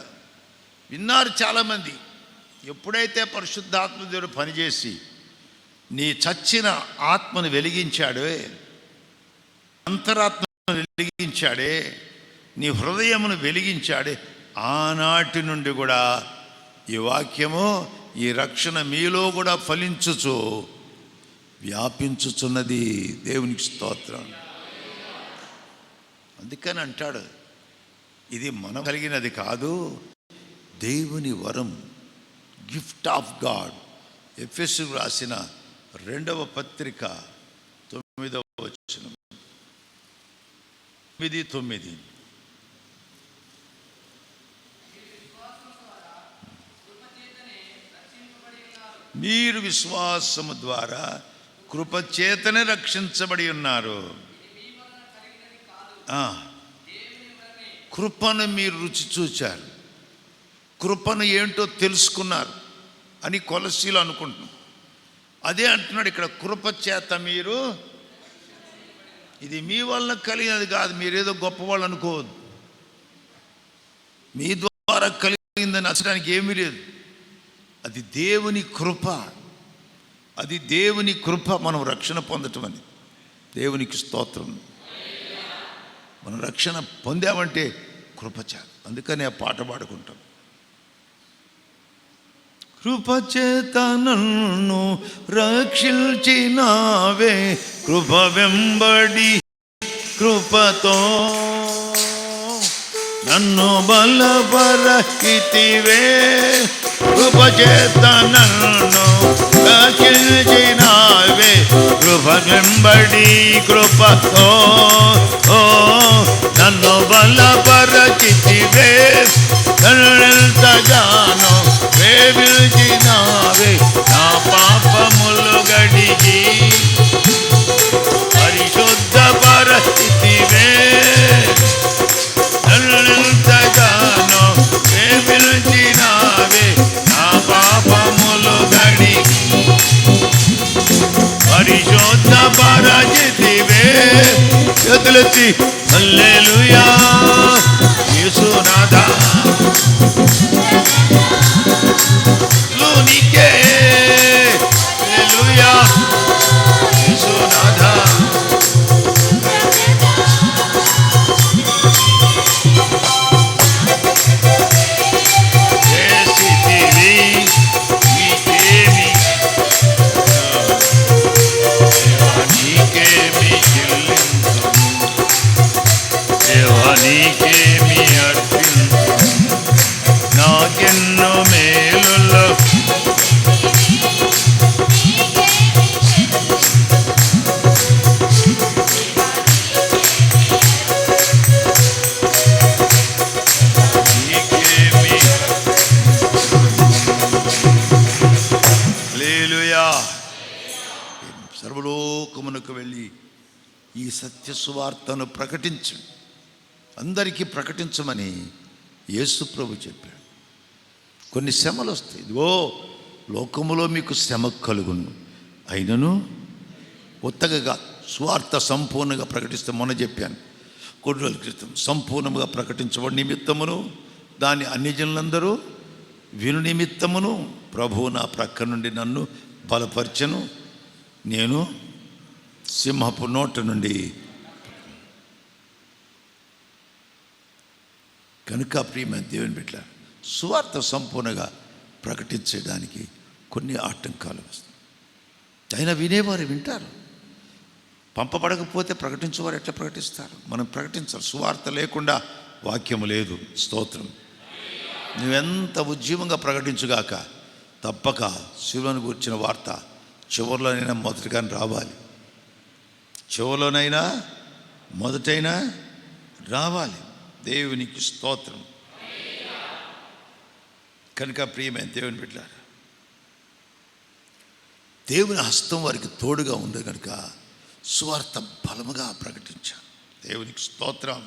విన్నారు చాలామంది. ఎప్పుడైతే పరిశుద్ధాత్మ దేవుడు పనిచేసి నీ చచ్చిన ఆత్మను వెలిగించాడో, అంతరాత్మను వెలిగించాడే, నీ హృదయమును వెలిగించాడే, ఆనాటి నుండి కూడా ఈ వాక్యము, ఈ రక్షణ మీలో కూడా ఫలించుచు వ్యాపించుచున్నది. దేవునికి స్తోత్రం. అందుకని అంటాడు, ఇది మనం కలిగినది కాదు, దేవుని వరం, గిఫ్ట్ ఆఫ్ గాడ్. ఎఫెసీయులకు రాసిన 2వ పత్రిక 9వ వచనం 9:9. మీరు విశ్వాసము ద్వారా కృపచేతనే రక్షించబడి ఉన్నారు. కృపను మీరు రుచి చూచారు, కృపను ఏంటో తెలుసుకున్నారు అని కొలసీలు అనుకుంటున్నాం. అదే అంటున్నాడు ఇక్కడ, కృపచేత మీరు, ఇది మీ వల్ల కలిగినది కాదు, మీరేదో గొప్పవాళ్ళు అనుకోవద్దు. మీ ద్వారా కలిగిందని అసడానికి ఏమీ లేదు. అది దేవుని కృప, అది దేవుని కృప. మనం రక్షణ పొందటం అని దేవునికి స్తోత్రం. మనం రక్షణ పొందామంటే కృపచేత. అందుకని ఆ పాట పాడుకుంటాం. కృపచేత నన్ను రక్షించినావే, కృప వెంబడి కృపతో నన్ను బలపరచితివే. కృపచేత నన్ను రక్షించినావే, కృప వెంబడి కృపతో నన్ను బలపరచితివే. నన్నెంతగానో ప్రేమించినావే, నా పాపములు గడిగి పరిశుద్ధపరచితివే. నన్నెంతగానో ప్రేమించినావే, నా పాపములు గడిగి పరిశుద్ధపరచితివే. చేతులెత్తి హల్లెలూయా యేసునాథా, నీకే హల్లెలూయా యేసునాథా. చేసితివి నీకేమి, నీకేమి చెల్లించు, దేవా నీకేమి అర్పించు. నాకెన్నో మేలుల్లో సర్వలోకమునకు వెళ్ళి ఈ సత్య సువార్తను ప్రకటించు, అందరికీ ప్రకటించమని యేసు ప్రభు చెప్పాడు. కొన్ని శ్రమలు వస్తాయి. ఇదిగో లోకములో మీకు శ్రమ కలుగును, అయినను ఉత్తగగా సువార్త సంపూర్ణంగా ప్రకటిస్తే, మొన్న చెప్పాను కొన్ని రోజుల క్రితం, సంపూర్ణంగా ప్రకటించబడి నిమిత్తమును దాన్ని అన్ని జనులందరూ విను నిమిత్తమును ప్రభువు నా ప్రక్క నుండి నన్ను బలపరచెను. నేను సింహపు నోట నుండి. కనుక ప్రియమైన దేవుని బిడ్డ, సువార్త సంపూర్ణంగా ప్రకటించడానికి కొన్ని ఆటంకాలు వస్తాయి. అయినా వినేవారు వింటారు, పంపబడకపోతే ప్రకటించేవారు ఎట్లా ప్రకటిస్తారు? మనం ప్రకటించాలి. సువార్త లేకుండా వాక్యము లేదు. స్తోత్రం. నువ్వెంత ఉద్యమంగా ప్రకటించుగాక, తప్పక శిలువను గురించిన వార్త చివరిలోనైనా మొదటిగానే రావాలి, చివరిలోనైనా మొదటైనా రావాలి. దేవునికి స్తోత్రం. కనుక ప్రియమైన దేవుని బిడ్డలారా, దేవుని హస్తం వారికి తోడుగా ఉంది కనుక సువార్త బలముగా ప్రకటించారు. దేవునికి స్తోత్రం.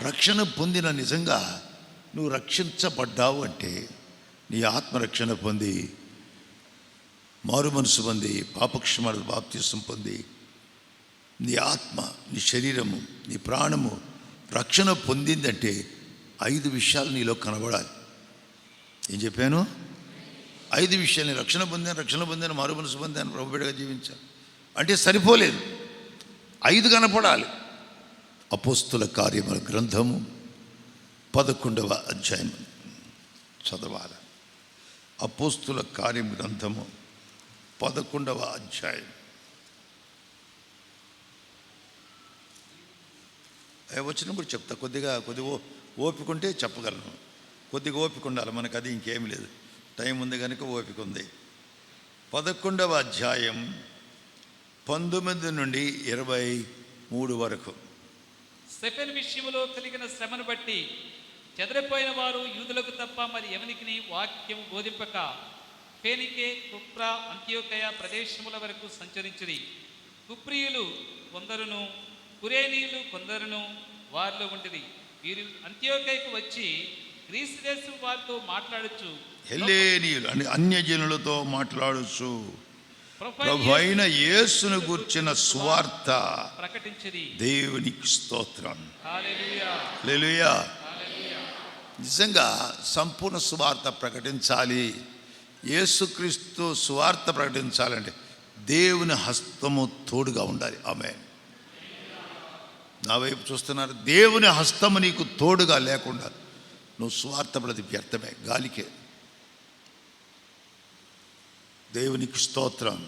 రక్షణ పొందిన, నిజంగా నువ్వు రక్షించబడ్డావు అంటే, నీ ఆత్మరక్షణ పొంది, మారు మనసు పొంది, పాపక్షమాల బాప్తిసం పొంది, నీ ఆత్మ, నీ శరీరము, నీ ప్రాణము రక్షణ పొందిందంటే 5 విషయాలు నీలో కనబడాలి. ఏం చెప్పాను? 5 విషయాలు. రక్షణ పొందాను, మారు మనసు పొందాను, ప్రభుబిడ్డగా జీవించాను అంటే సరిపోలేదు. 5 కనపడాలి. అపోస్తుల కార్యముల గ్రంథము 11వ అధ్యాయం చదవాలి. అపోస్తుల కార్యం గ్రంథము 11వ అధ్యాయం. వచ్చినప్పుడు చెప్తా. కొద్దిగా ఓపిక ఉంటే చెప్పగలను. కొద్దిగా ఓపిక ఉండాలి మనకు, అది ఇంకేమి లేదు. టైం ఉంది కనుక ఓపిక ఉంది. 11వ అధ్యాయం 19 నుండి 23 వరకు. స్టెఫెను విషయములో కలిగిన శ్రమను బట్టి చెదరిపోయిన వారు యూదులకు తప్ప మరి ఎవనికి వాక్యం బోధింపక ఫేనికే, కుప్ర, అంత్యోకయ ప్రదేశముల వరకు సంచరించిరి. కుప్రియులు కొందరును కురేనీయులు కొందరును వారిలో ఉండిరి. వీరు అంత్యోకయకు వచ్చి గ్రీసు దేశం వారితో మాట్లాడచ్చు, హెల్లేనీయులు అంటే అన్యజనులతో మాట్లాడచ్చు, ప్రభు అయిన యేసును గూర్చిన సువార్త ప్రకటించిరి. దేవునికి స్తోత్రం. హల్లెలూయా, హల్లెలూయా. హల్లెలూయా. నిజంగా సంపూర్ణ సువార్త ప్రకటించాలి. యేసుక్రీస్తు సువార్త ప్రకటించాలంటే దేవుని హస్తము తోడుగా ఉండాలి. ఆమేన్. నా వైపు చూస్తున్నారు. దేవుని హస్తము నీకు తోడుగా లేకుండా నువ్వు సువార్త ప్రతి వ్యర్థమే, గాలికే. దేవునికి స్తోత్రం.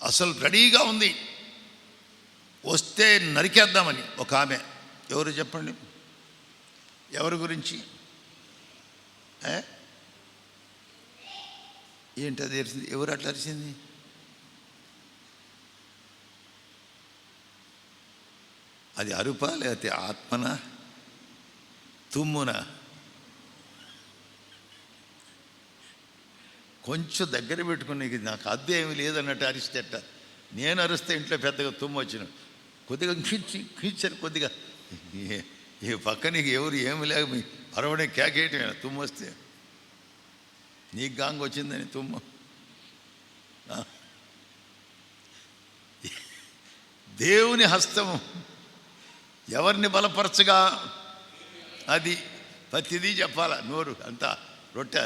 అసలు రెడీగా ఉంది, వస్తే నరికేద్దామని ఒక ఆమె. ఎవరు చెప్పండి, ఎవరి గురించి? ఏంటి అది అరిసింది? ఎవరు అట్లా అరిసింది? అది అరుపా లేకపోతే ఆత్మనా తుమ్మునా? కొంచెం దగ్గర పెట్టుకుని నాకు అద్దె ఏమి లేదన్నట్టు అరిస్తేట. నేను అరిస్తే ఇంట్లో పెద్దగా తుమ్ము వచ్చిన కొద్దిగా కీర్చాను. కొద్దిగా ఈ పక్కనకి ఎవరు ఏమి లేక మీ అరవడే కేకేయటమేనా తుమ్ము వస్తే? నీకు గాంగ్ వచ్చిందని తుమ్ము. దేవుని హస్తము ఎవరిని బలపరచగా అది ప్రతిదీ చెప్పాలా. నోరు అంతా రొట్టె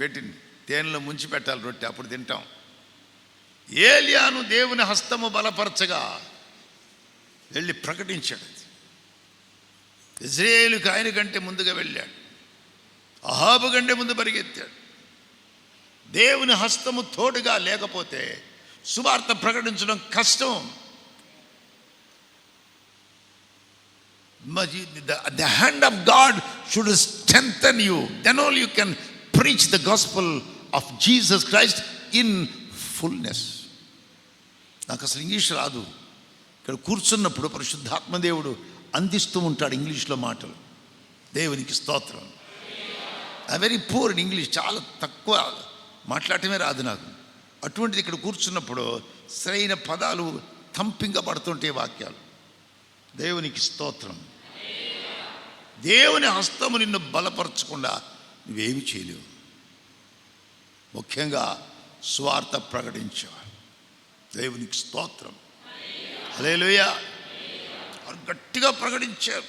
పెట్టింది, తేనెలో ముంచి పెట్టాలి రొట్టె, అప్పుడు తింటాం. ఏలియాను దేవుని హస్తము బలపరచగా వెళ్ళి ప్రకటించాడు. ఇజ్రాయేలుకి ఆయన కంటే ముందుగా వెళ్ళాడు, అహాబు కంటే ముందు పరిగెత్తాడు. దేవుని హస్తము తోడుగా లేకపోతే సువార్త ప్రకటించడం కష్టం. The hand of God should strengthen you. Then only you can preach the gospel of Jesus Christ in fullness. నాకు అసలు ఇంగ్లీష్ రాదు. ఇక్కడ కూర్చున్నప్పుడు పరిశుద్ధాత్మదేవుడు అందిస్తూ ఉంటాడు ఇంగ్లీష్లో మాటలు. దేవునికి స్తోత్రం. I very poor in English, చాలా తక్కువ మాట్లాడటమే రాదు నాకు. అటువంటిది ఇక్కడ కూర్చున్నప్పుడు సరైన పదాలు థంపింగా పడుతుంటే వాక్యాలు. దేవునికి స్తోత్రం. దేవుని హస్తము నిన్ను బలపరచకుండా నువ్వేమి చేయలేవు. ముఖ్యంగా స్వార్థ ప్రకటించేవాడు. దేవునికి స్తోత్రం. హల్లెలూయా. గట్టిగా ప్రకటించారు.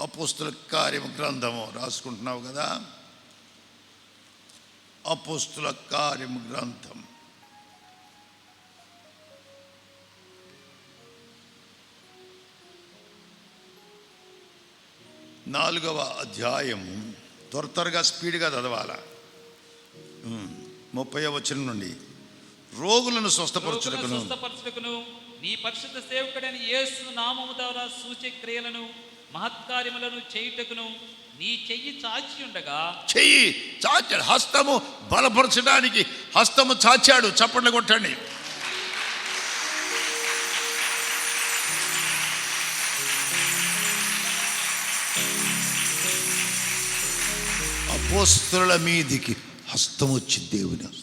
అపోస్తుల కార్యం గ్రంథము రాసుకుంటున్నావు కదా. అపోస్తుల కార్యం గ్రంథం 4వ అధ్యాయము. త్వరగా స్పీడ్గా చదవాల. 30వ వచనం నుండి. రోగులను స్వస్థపరచుటకును నీ పరిశుద్ధ సేవకుడైన యేసు నామము ద్వారా సూచక్రియలను మహత్కార్యములను చేయుటకును నీ చెయ్యి చాచి ఉండగా. చెయ్యి చాచాడు, హస్తము బలపరచడానికి హస్తము చాచాడు. చప్పట్లు కొట్టండి. అపోస్తలుల మీదికి హస్తం వచ్చి దేవుని హస్తం.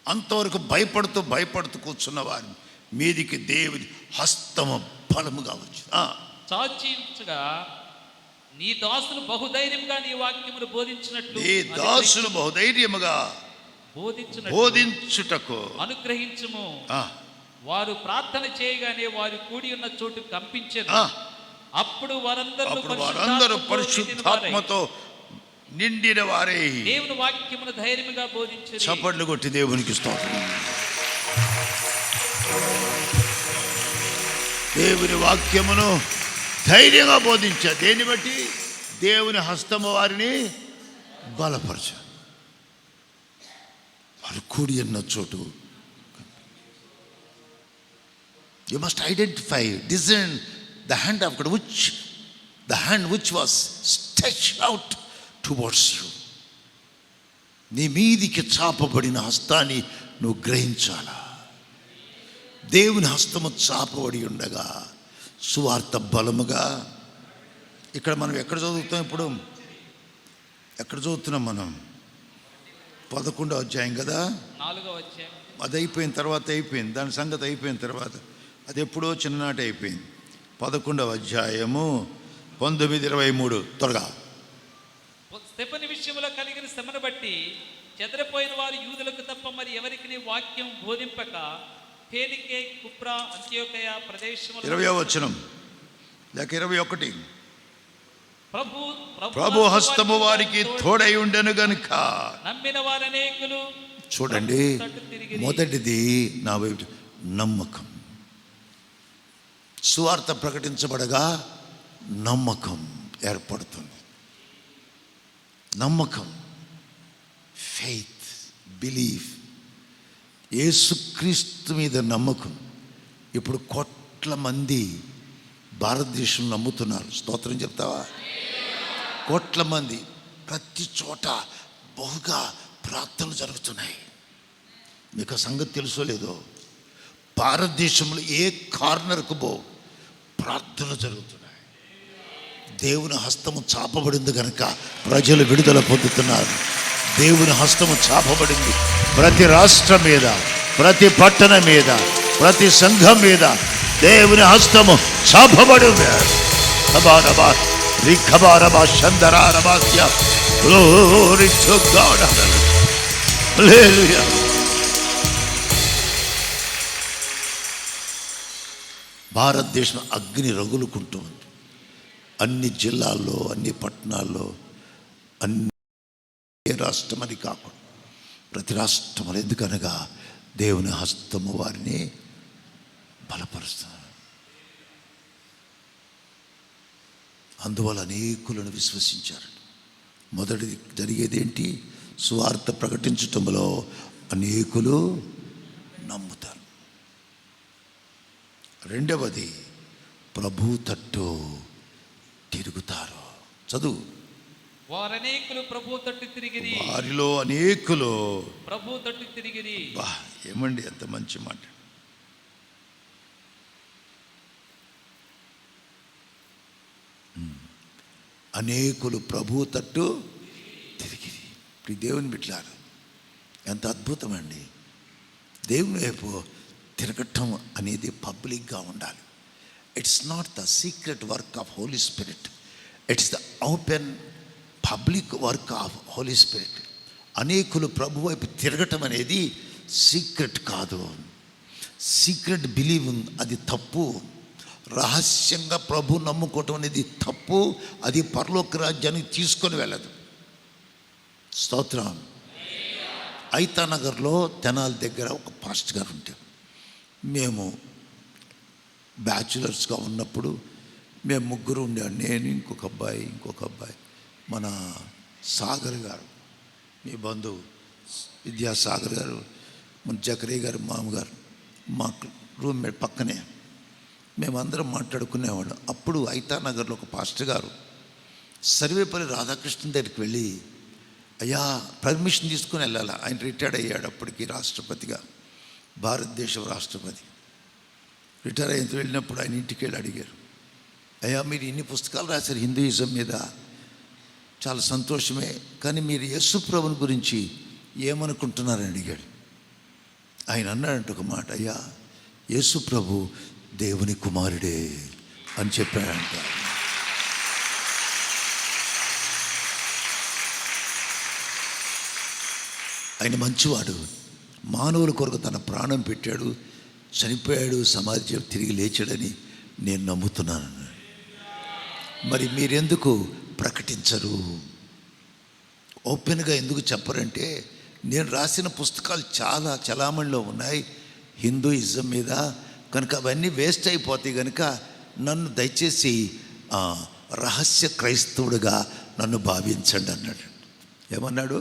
అంతవరకు భయపడుతూ కూర్చున్న వారి మీదికి దేవుని హస్తము బలముగా వచ్చి చాచించగా నీ దాసులు బహుధైర్యముగా నీ వాక్యమును బోధించినట్లు నీ దాసులు బహుధైర్యముగా బోధించుటకు అనుగ్రహించుము. వారు ప్రార్థన చేయగానే వారు కూడి ఉన్న చోటు కంపించెను. అప్పుడు వారందరూ పరిశుద్ధాత్మతో నిండిన వారే. దేవుని వాక్యమును ధైర్యముగా బోధించుడి. చప్పట్లు కొట్టి దేవునికి స్తోత్రం. దేవుని వాక్యమును ధైర్యంగా బోధించా. దేన్ని బట్టి? దేవుని హస్తము వారిని బలపరచ. వారు కూడి ఉన్న చోటు. You must identify, discern the hand of God, the hand which was stretched out towards you. నీ మీదికి చాపబడిన హస్తాన్ని నువ్వు గ్రహించాలా. దేవుని హస్తము చాపబడి ఉండగా సువార్త బలముగా. ఇక్కడ మనం ఎక్కడ చదువుతాం? ఇప్పుడు ఎక్కడ చదువుతున్నాం మనం? 11వ అధ్యాయం కదా. 4వ అధ్యాయం. అది అయిపోయిన తర్వాత అయిపోయింది, దాని సంగతి అయిపోయిన తర్వాత. అది ఎప్పుడో చిన్ననాటి అయిపోయింది. 11వ అధ్యాయము 19-23 త్వరగా. స్తెఫను విషయంలో కలిగిన శ్రమను బట్టి చెదరిపోయిన వారు యూదులకు తప్ప మరి ఎవరికి వాక్యం బోధింపక ఫేనికే, కుప్రా, అంత్యోకయ ప్రదేశములలో 20వ వచనం లేక 21. ప్రభు హస్తము వారికి తోడై ఉండెను గనుక నమ్మిన వారు అనేకులు. చూడండి, మొదటిది నా వైపు నమ్మకం. సువార్త ప్రకటించబడగా నమ్మకం ఏర్పడుతుంది. నమ్మకం, ఫెయిత్, బిలీఫ్. యేసుక్రీస్తు మీద నమ్మకం. ఇప్పుడు కోట్ల మంది భారతదేశంలో నమ్ముతున్నారు. స్తోత్రం చెప్తావా? కోట్ల మంది ప్రతి చోట బహుగా ప్రార్థనలు జరుగుతున్నాయి. మీకు ఆ సంగతి తెలుసో లేదో, భారతదేశంలో ఏ కార్నర్కు ప్రార్థనలు జరుగుతున్నాయి. దేవుని హస్తము చాపబడింది కనుక ప్రజలు విడుదల పొందుతున్నారు. దేవుని హస్తము చాపబడింది ప్రతి రాష్ట్రం మీద, ప్రతి పట్టణం మీద, ప్రతి సంఘం మీద దేవుని హస్తము చాపబడింది. Glory to God. Hallelujah. భారతదేశం అగ్ని రగులుకుంటూ ఉంది. అన్ని జిల్లాల్లో, అన్ని పట్టణాల్లో, అన్ని రాష్ట్రం అని కాకుండా ప్రతి రాష్ట్రంలో. ఎందుకనగా దేవుని హస్తము వారిని బలపరుస్తున్నారు. అందువల్ల అనేకులను విశ్వసించారు. మొదటిది జరిగేది ఏంటి? సువార్త ప్రకటించటంలో అనేకులు నమ్ముతారు. రెండవది ప్రభు తట్టు తిరుగుతారు. చదువు. వారనేకులు ప్రభు తట్టు తిరిగిరి. వారిలో అనేకులు ప్రభు తట్టు తిరిగిరి. బా, ఏమండి ఎంత మంచి మాట. అనేకులు ప్రభు తట్టు తిరిగి. ఇప్పుడు దేవుని బిడ్డలారా, ఎంత అద్భుతం అండి. దేవుని వైపు తిరగటం అనేది పబ్లిక్గా ఉండాలి. It's not the secret work of holy spirit, it's the open public work of holy spirit. అనేకులు ప్రభు వైపు తిరగటం అనేది సీక్రెట్ కాదు. సీక్రెట్ బిలీవింగ్ అది తప్పు. రహస్యంగా ప్రభు నమ్ముకోవటం అనేది తప్పు. అది పరలోక రాజ్యానికి తీసుకొని వెళ్ళదు. స్తోత్రం. ఐతానగర్లో తెనాలి దగ్గర ఒక పాస్టర్ గారు ఉంటారు. మేము బ్యాచులర్స్గా ఉన్నప్పుడు మేము ముగ్గురు ఉండేవాడు. నేను, ఇంకొక అబ్బాయి, మన సాగర్ గారు, మీ బంధువు విద్యాసాగర్ గారు, మన జకరయ్య గారు మామగారు, మా రూమ్మేట్ పక్కనే. మేమందరం మాట్లాడుకునేవాళ్ళం. అప్పుడు ఐతానగర్లో ఒక పాస్టర్ గారు సర్వేపల్లి రాధాకృష్ణ దగ్గరికి వెళ్ళి, అయ్యా పర్మిషన్ తీసుకుని వెళ్ళాలి. ఆయన రిటైర్డ్ అయ్యాడు అప్పటికి రాష్ట్రపతిగా, భారతదేశం రాష్ట్రపతి. రిటైర్ అయిన వెళ్ళినప్పుడు ఆయన ఇంటికి వెళ్ళి అడిగారు, అయ్యా మీరు ఇన్ని పుస్తకాలు రాశారు హిందూయిజం మీద, చాలా సంతోషమే, కానీ మీరు యేసు ప్రభుని గురించి ఏమనుకుంటున్నారని అడిగాడు. ఆయన అన్నాడంట ఒక మాట, అయ్యా యేసు ప్రభు దేవుని కుమారుడే అని చెప్పాడంట. ఆయన మంచివాడు, మానవుల కొరకు తన ప్రాణం పెట్టాడు, చనిపోయాడు, సమాధి తిరిగి లేచాడని నేను నమ్ముతున్నాను. మరి మీరెందుకు ప్రకటించరు? ఓపెన్గా ఎందుకు చెప్పరంటే, నేను రాసిన పుస్తకాలు చాలా చలామణిలో ఉన్నాయి హిందూయిజం మీద, కనుక అవన్నీ వేస్ట్ అయిపోతాయి, కనుక నన్ను దయచేసి రహస్య క్రైస్తవుడిగా నన్ను భావించండి అన్నాడు. ఏమన్నాడు?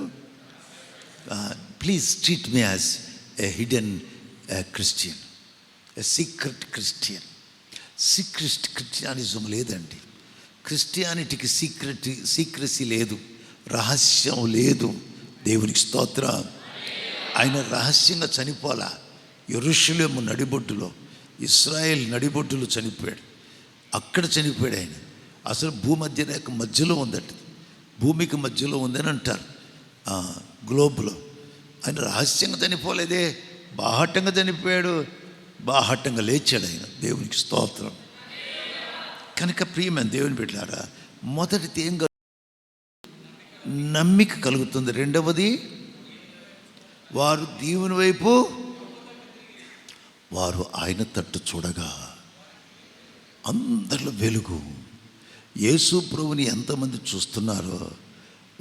Please treat me as a hidden Christian, a secret Christian. Christianism లేదండి. క్రిస్టియానిటీకి సీక్రెసీ లేదు, రహస్యం లేదు. దేవునికి స్తోత్రం. ఆయన రహస్యంగా చనిపోలా. యెరూషలేము నడిబొడ్డులో, ఇశ్రాయేల్ నడిబొడ్డులో చనిపోయాడు. అక్కడ చనిపోయాడు ఆయన. అసలు భూమధ్య రేఖ మధ్యలో ఉందట, భూమికి మధ్యలో ఉందని అంటారు గ్లోబ్లో. ఆయన రహస్యంగా చనిపోలేదే, బాహటంగా చనిపోయాడు, బాహటంగా లేచాడు ఆయన. దేవునికి స్తోత్రం. కనుక ప్రియమైన దేవుని బిడ్డలారా, మొదటిది ఏం నమ్మిక కలుగుతుంది. రెండవది, వారు దేవుని వైపు, వారు ఆయన తట్టు చూడగా అందరిలో వెలుగు. యేసు ప్రభుని ఎంతమంది చూస్తున్నారో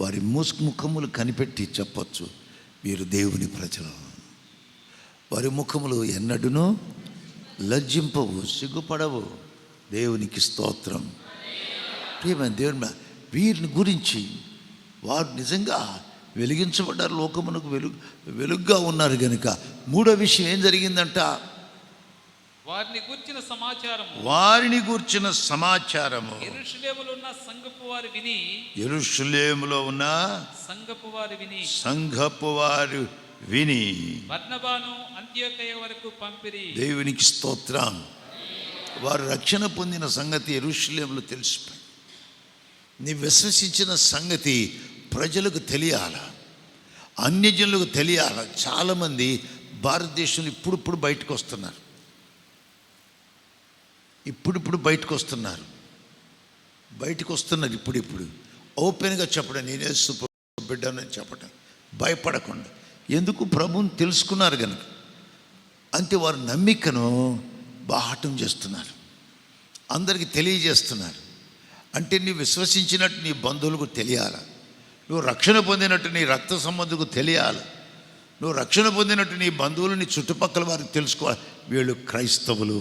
వారి ముఖములు కనిపెట్టి చెప్పచ్చు, వీరు దేవుని ప్రజలు. వారి ముఖములు ఎన్నడూనూ లజ్జింపవు, సిగ్గుపడవు. దేవునికి స్తోత్రం. ప్రియమైన దేవుని, వీరిని గురించి వారు నిజంగా వెలిగించబడ్డారు, లోకమునకు వెలుగుగా ఉన్నారు కనుక. మూడో విషయం ఏం జరిగిందంట? వారిని గూర్చిన సమాచారము యెరూషలేములో ఉన్న సంఘపు వారు విని బర్నబాను అంత్యోకయ వరకు పంపిరి. దేవునికి స్తోత్రం. వారు రక్షణ పొందిన సంగతి యెరూషలేములో తెలిసిపోయింది. నీ విశ్వసించిన సంగతి ప్రజలకు తెలియాల, అన్యజనులకు తెలియాల. చాలామంది భారతదేశంలో ఇప్పుడు బయటకు వస్తున్నారు, ఇప్పుడు బయటకు వస్తున్నారు. ఇప్పుడు ఓపెన్గా చెప్పడం, నేనే బిడ్డనని చెప్పడం, భయపడకుండా. ఎందుకు? ప్రభువుని తెలుసుకున్నారు కనుక. అంతే, వారి నమ్మికను బాహటం చేస్తున్నారు, అందరికీ తెలియజేస్తున్నారు. అంటే నీవు విశ్వసించినట్టు నీ బంధువులకు తెలియాలి, నువ్వు రక్షణ పొందినట్టు నీ రక్త సంబంధుకు తెలియాలి, నువ్వు రక్షణ పొందినట్టు నీ బంధువులు, నీ చుట్టుపక్కల వారికి తెలుసుకోవాలి, వీళ్ళు క్రైస్తవులు.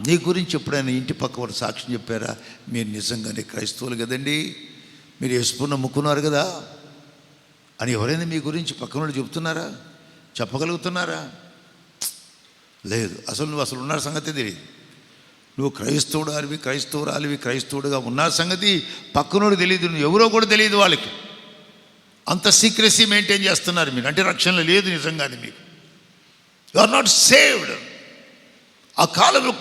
నీ గురించి ఎప్పుడైనా ఇంటి పక్క వారు సాక్ష్యం చెప్పారా? మీరు నిజంగానే క్రైస్తవులు కదండి, మీరు యేసును నమ్ముకున్నారు కదా అని ఎవరైనా మీ గురించి పక్కన చెబుతున్నారా? చెప్పగలుగుతున్నారా? లేదు. నువ్వు ఉన్న సంగతి తెలియదు. నువ్వు క్రైస్తవురాలివి, ఉన్న సంగతి పక్కనోడు తెలియదు, నువ్వు ఎవరో కూడా తెలియదు వాళ్ళకి. అంత సీక్రెసీ మెయింటైన్ చేస్తున్నారు మీరు. అంటే రక్షణ లేదు నిజంగానే మీకు. You are not saved. ఆ కాలంలో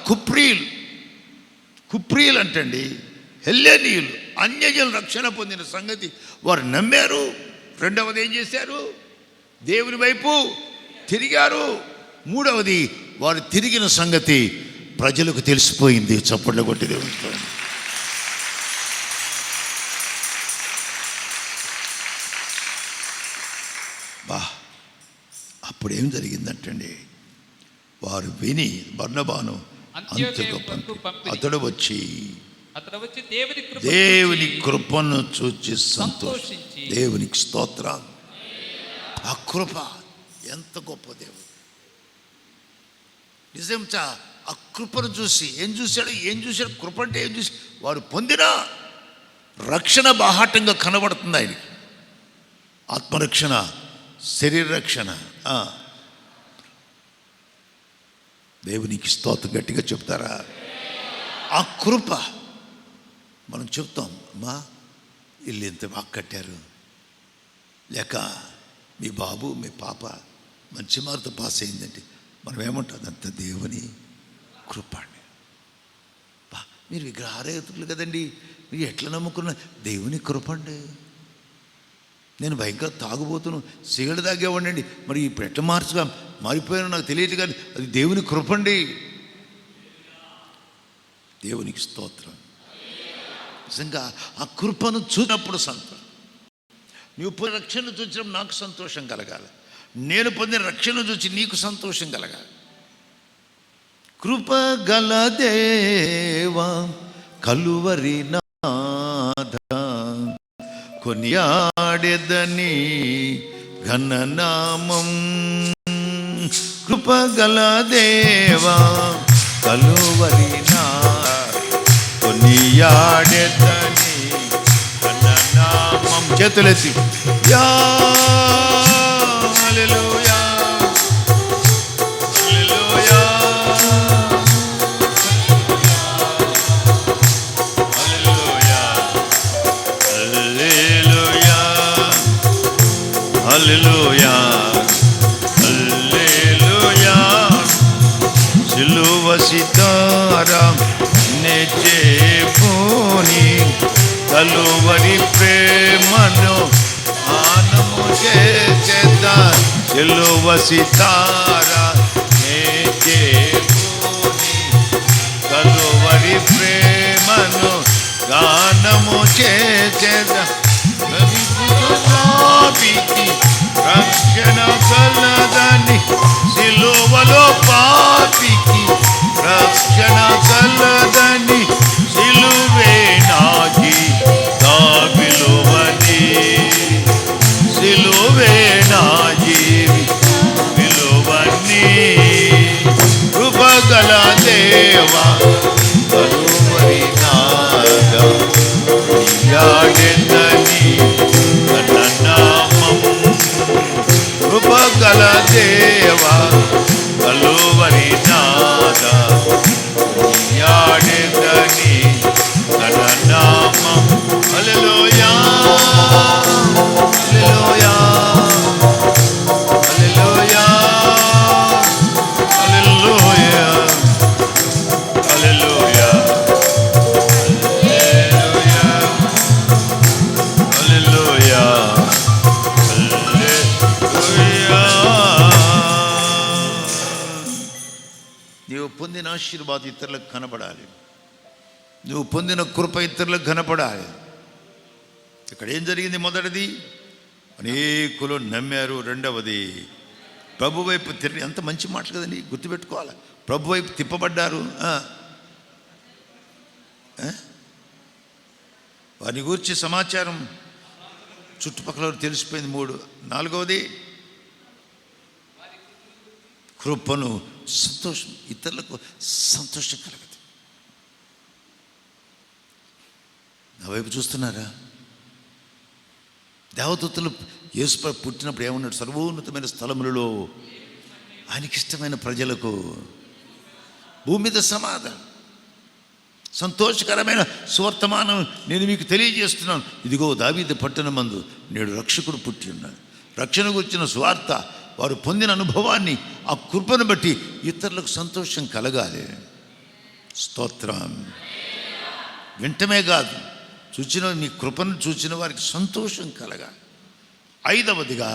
కుప్రీలు అంటండి, హెల్లెనీయులు, అన్యజనులు రక్షణ పొందిన సంగతి వారు నమ్మారు. రెండవది ఏం చేశారు? దేవుని వైపు తిరిగారు. మూడవది, వారు తిరిగిన సంగతి ప్రజలకు తెలిసిపోయింది. చప్పట్లు కొట్టి దేవుని అప్పుడేం జరిగిందంటండి, వారు విని బర్నబాను అతడు వచ్చి దేవుని కృపను చూచి సంతోషించి. దేవునికి స్తోత్రం. ఆ కృప ఎంత గొప్ప దేవుడు. నిజంగా ఆ కృపను చూసి ఏం చూశాడు? కృప అంటే ఏం చూసి? వారు పొందిన రక్షణ బాహాటంగా కనబడుతుంది ఆయనకి. ఆత్మరక్షణ, శరీర రక్షణ. దేవునికి స్తోత్రం. గట్టిగా చెప్తారా? ఆ కృప మనం చెప్తాం, అమ్మా ఇల్లు ఎంత బాగా కట్టారు, లేక మీ బాబు మీ పాప మంచి మార్కుతో పాస్ అయిందండి, మనం ఏమంటుంది? అంత దేవుని కృప అండి. మీరు విగ్రహారాధకులు కదండి, మీరు ఎట్లా నమ్ముకున్నా? దేవుని కృప అండి. నేను భయంకర తాగుబోతును, సిగరెట్ తాగేవాడినండి, మరి ఇప్పుడు ఎట్లా మారిపోయానో నాకు తెలియదు, కానీ అది దేవుని కృప అండి. దేవునికి స్తోత్రం. నిజంగా ఆ కృపను చూసినప్పుడు సంతోషం. నువ్వు పొందిన రక్షణ చూసినప్పుడు నాకు సంతోషం కలగాలి, నేను పొందిన రక్షణ చూసి నీకు సంతోషం కలగాలి. కృపగల దేవా కలువరి నాథ, కొనియాడెదని ఘననామం. కృపగల దేవా కలువరినా కొనియాడెదని ఘననామం. చేతులెత్తి యా హల్లెలూయా హల్లెలూయా హల్లెలూయా హల్లెలూయా. సిలువ సితారం నెచేపుని కలువరి ప్రేమను ఆనము చేసేదా. సిలువ సితారం నెచేపుని కలువరి ప్రేమను గానము చేసేదా. పాపికి రక్షణ కలదని సిలువలో పాపికి రక్షణ కలదని సిలువే నాకి విలువని సిలువే నా జీవి విలువని. కృపగల దేవా కలువరి నాద యాడెదని ఘననామం. కృపగల దేవా కలువరి నాద యాడెదని ఘననామం. హల్లెలూయా హల్లెలూయా హల్లెలూయా హల్లెలూయా హల్లెలూయా హల్లెలూయా హల్లెలూయా. నీవు పొందిన ఆశీర్వాదం ఇతరులకు కనబడాలి. నువ్వు పొందిన కృప ఇతరులకు కనపడాలి. ఇక్కడ ఏం జరిగింది? మొదటిది అనేకులు నమ్మారు. రెండవది ప్రభు వైపు తిరిగి. ఎంత మంచి మాటలు కదండి, గుర్తుపెట్టుకోవాలి. ప్రభు వైపు తిప్పబడ్డారు. వారిని గురించి సమాచారం చుట్టుపక్కల తెలిసిపోయింది. 3. నాలుగవది కృపను సంతోషం, ఇతరులకు సంతోషం కలగదు. నా వైపు చూస్తున్నారా? దేవదూతలు యేసు పుట్టినప్పుడు ఏమన్నాడు? సర్వోన్నతమైన స్థలములలో ఆయనకిష్టమైన ప్రజలకు భూమి మీద సమాధానం, సంతోషకరమైన సువర్తమానం నేను మీకు తెలియజేస్తున్నాను. ఇదిగో దావీదు పట్టణమందు నేడు రక్షకుడు పుట్టి ఉన్నాడు. రక్షణ గురించిన సువార్త వారు పొందిన అనుభవాన్ని, ఆ కృపను బట్టి ఇతరులకు సంతోషం కలగాలి. స్తోత్రం. వింటమే కాదు, చూచిన నీ కృపను చూసిన వారికి సంతోషం కలగాలి. 5వదిగా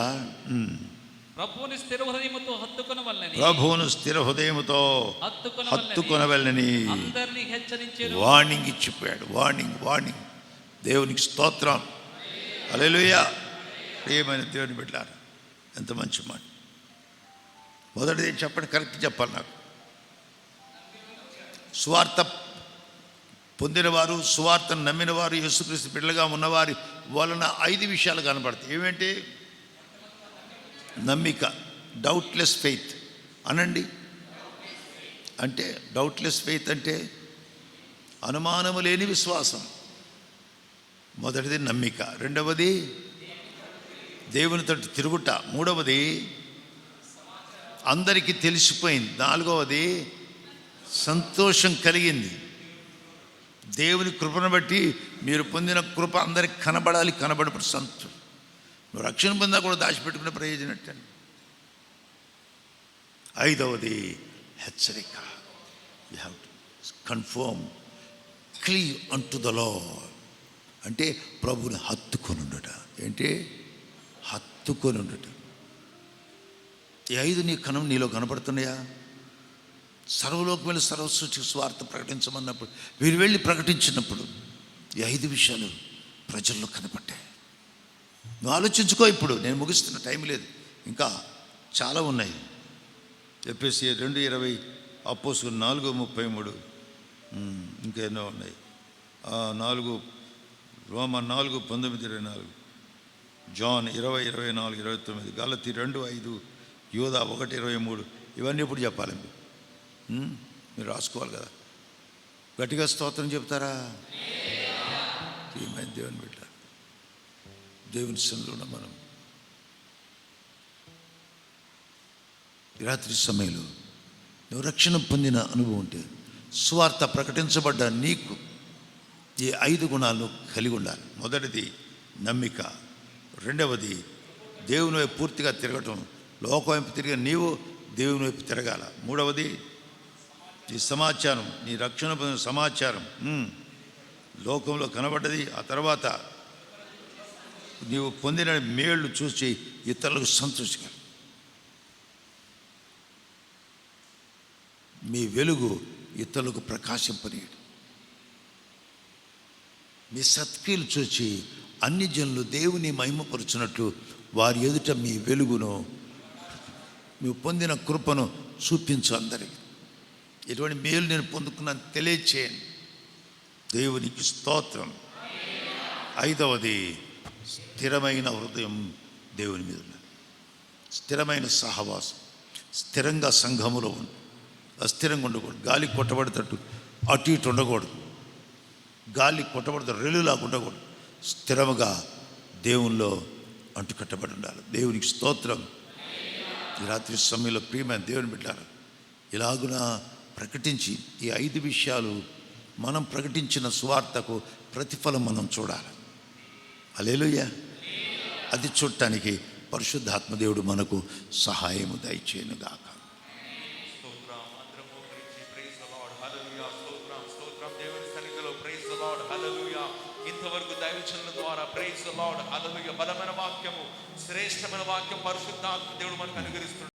ప్రభువుని స్థిర హృదయముతో హత్తుకొనవలెనని, ప్రభువును స్థిర హృదయముతో హత్తుకొనవలెనని అందరినీ హెచ్చరించారు. వార్నింగ్ ఇచ్చిపోయాడు. వార్నింగ్. దేవునికి స్తోత్రం. హల్లెలూయా. ప్రియమైన దేవుని బిడ్డలారా, ఎంత మంచి మాట. మొదటిది చెప్పండి, కరెక్ట్ చెప్పాలి నాకు. సువార్త పొందినవారు, సువార్తను నమ్మినవారు, యేసుక్రీస్తు బిడ్డలుగా ఉన్నవారి వలన 5 విషయాలు కనబడతాయి. ఏమేంటి? నమ్మిక, డౌట్లెస్ ఫెయిత్ అనండి. అంటే డౌట్లెస్ ఫెయిత్ అంటే అనుమానము లేని విశ్వాసం. మొదటిది నమ్మిక. రెండవది దేవునితో తిరుగుట. మూడవది అందరికీ తెలిసిపోయింది. నాలుగవది సంతోషం కలిగింది. దేవుని కృపను బట్టి మీరు పొందిన కృప అందరికి కనబడాలి. కనబడినప్పుడు సంతోషం. నువ్వు రక్షణ పొందా కూడా దాచిపెట్టుకునే ప్రయోజనం. 5వది హెచ్చరిక. You have to confirm, cleave unto the lord. అంటే ప్రభువుని హత్తుకొని ఉండట. ఏంటి? హత్తుకొని ఉండట. ఈ 5 నీలో కనపడుతున్నాయా? సర్వలోకమైన సర్వసృష్టి స్వార్థ ప్రకటించమన్నప్పుడు వీరు వెళ్ళి ప్రకటించినప్పుడు ఈ 5 విషయాలు ప్రజల్లో కనపడ్డాయి. నువ్వు ఆలోచించుకో. ఇప్పుడు నేను ముగిస్తున్న టైం లేదు, ఇంకా చాలా ఉన్నాయి. చెప్పేసి 2:20, అపోస్తలులు 4:33, ఇంకా ఎన్నో ఉన్నాయి. 4 రోమా 4:19-24. జాన్ 20:24-29, గలతీ 2:5, యోధా 1:23. ఇవన్నీ ఇప్పుడు చెప్పాలి మీరు రాసుకోవాలి కదా. గట్టిగా స్తోత్రం చెప్తారా? ఏమైంది దేవుని బిడ్డ, దేవుని సన్నిధిలో మనం ఈ రాత్రి సమయంలో నువ్వు రక్షణ పొందిన అనుభవం ఉంటే సువార్త ప్రకటించబడ్డ నీకు ఈ 5 గుణాలు కలిగి ఉండాలి. మొదటిది నమ్మిక, రెండవది దేవుని వైపు పూర్తిగా తిరగటం, లోకం వైపు తిరిగి నీవు దేవుని వైపు తిరగాల. మూడవది నీ సమాచారం, నీ రక్షణ పొందిన సమాచారం లోకంలో కనబడ్డది. ఆ తర్వాత నీవు పొందిన మేళ్ళు చూసి ఇతరులకు సంతోషించాలి. మీ వెలుగు ఇతరులకు ప్రకాశింపనీయడు. మీ సత్క్రియలు చూసి అన్ని జనులు దేవుని మహిమపరుచున్నట్లు వారి ఎదుట మీ వెలుగును, నువ్వు పొందిన కృపను చూపించు అందరికి. ఎటువంటి మేలు నేను పొందుకున్నాను తెలియచేయండి. దేవునికి స్తోత్రం. 5వది స్థిరమైన హృదయం దేవుని మీద ఉన్నది. స్థిరమైన సహవాసం, స్థిరంగా సంఘములో ఉంది. అస్థిరంగా ఉండకూడదు. గాలి కొట్టబడేటట్టు అటు ఇటు ఉండకూడదు. గాలి కొట్టబడతాడు రెలులాగా ఉండకూడదు. స్థిరముగా దేవునిలో అంటుకట్టబడి ఉండాలి. దేవునికి స్తోత్రం. ఈ రాత్రి సమయంలో ప్రియమైన దేవుని బిడ్డారు, ఇలాగున ప్రకటించి ఈ 5 విషయాలు మనం ప్రకటించిన సువార్తకు ప్రతిఫలం మనం చూడాలి. హల్లెలూయా. అది చూడటానికి పరిశుద్ధాత్మ దేవుడు మనకు సహాయము దయచేయునుగాక. ఇంతవరకు దైవజనుల ద్వారా ప్రైజ్ ది లార్డ్ హల్లెలూయా బలమైన వాక్యము, శ్రేష్టమైన వాక్యం పరిశుద్ధాత్మ దేవుడు మనకు అనుగ్రహిస్తున్నాడు.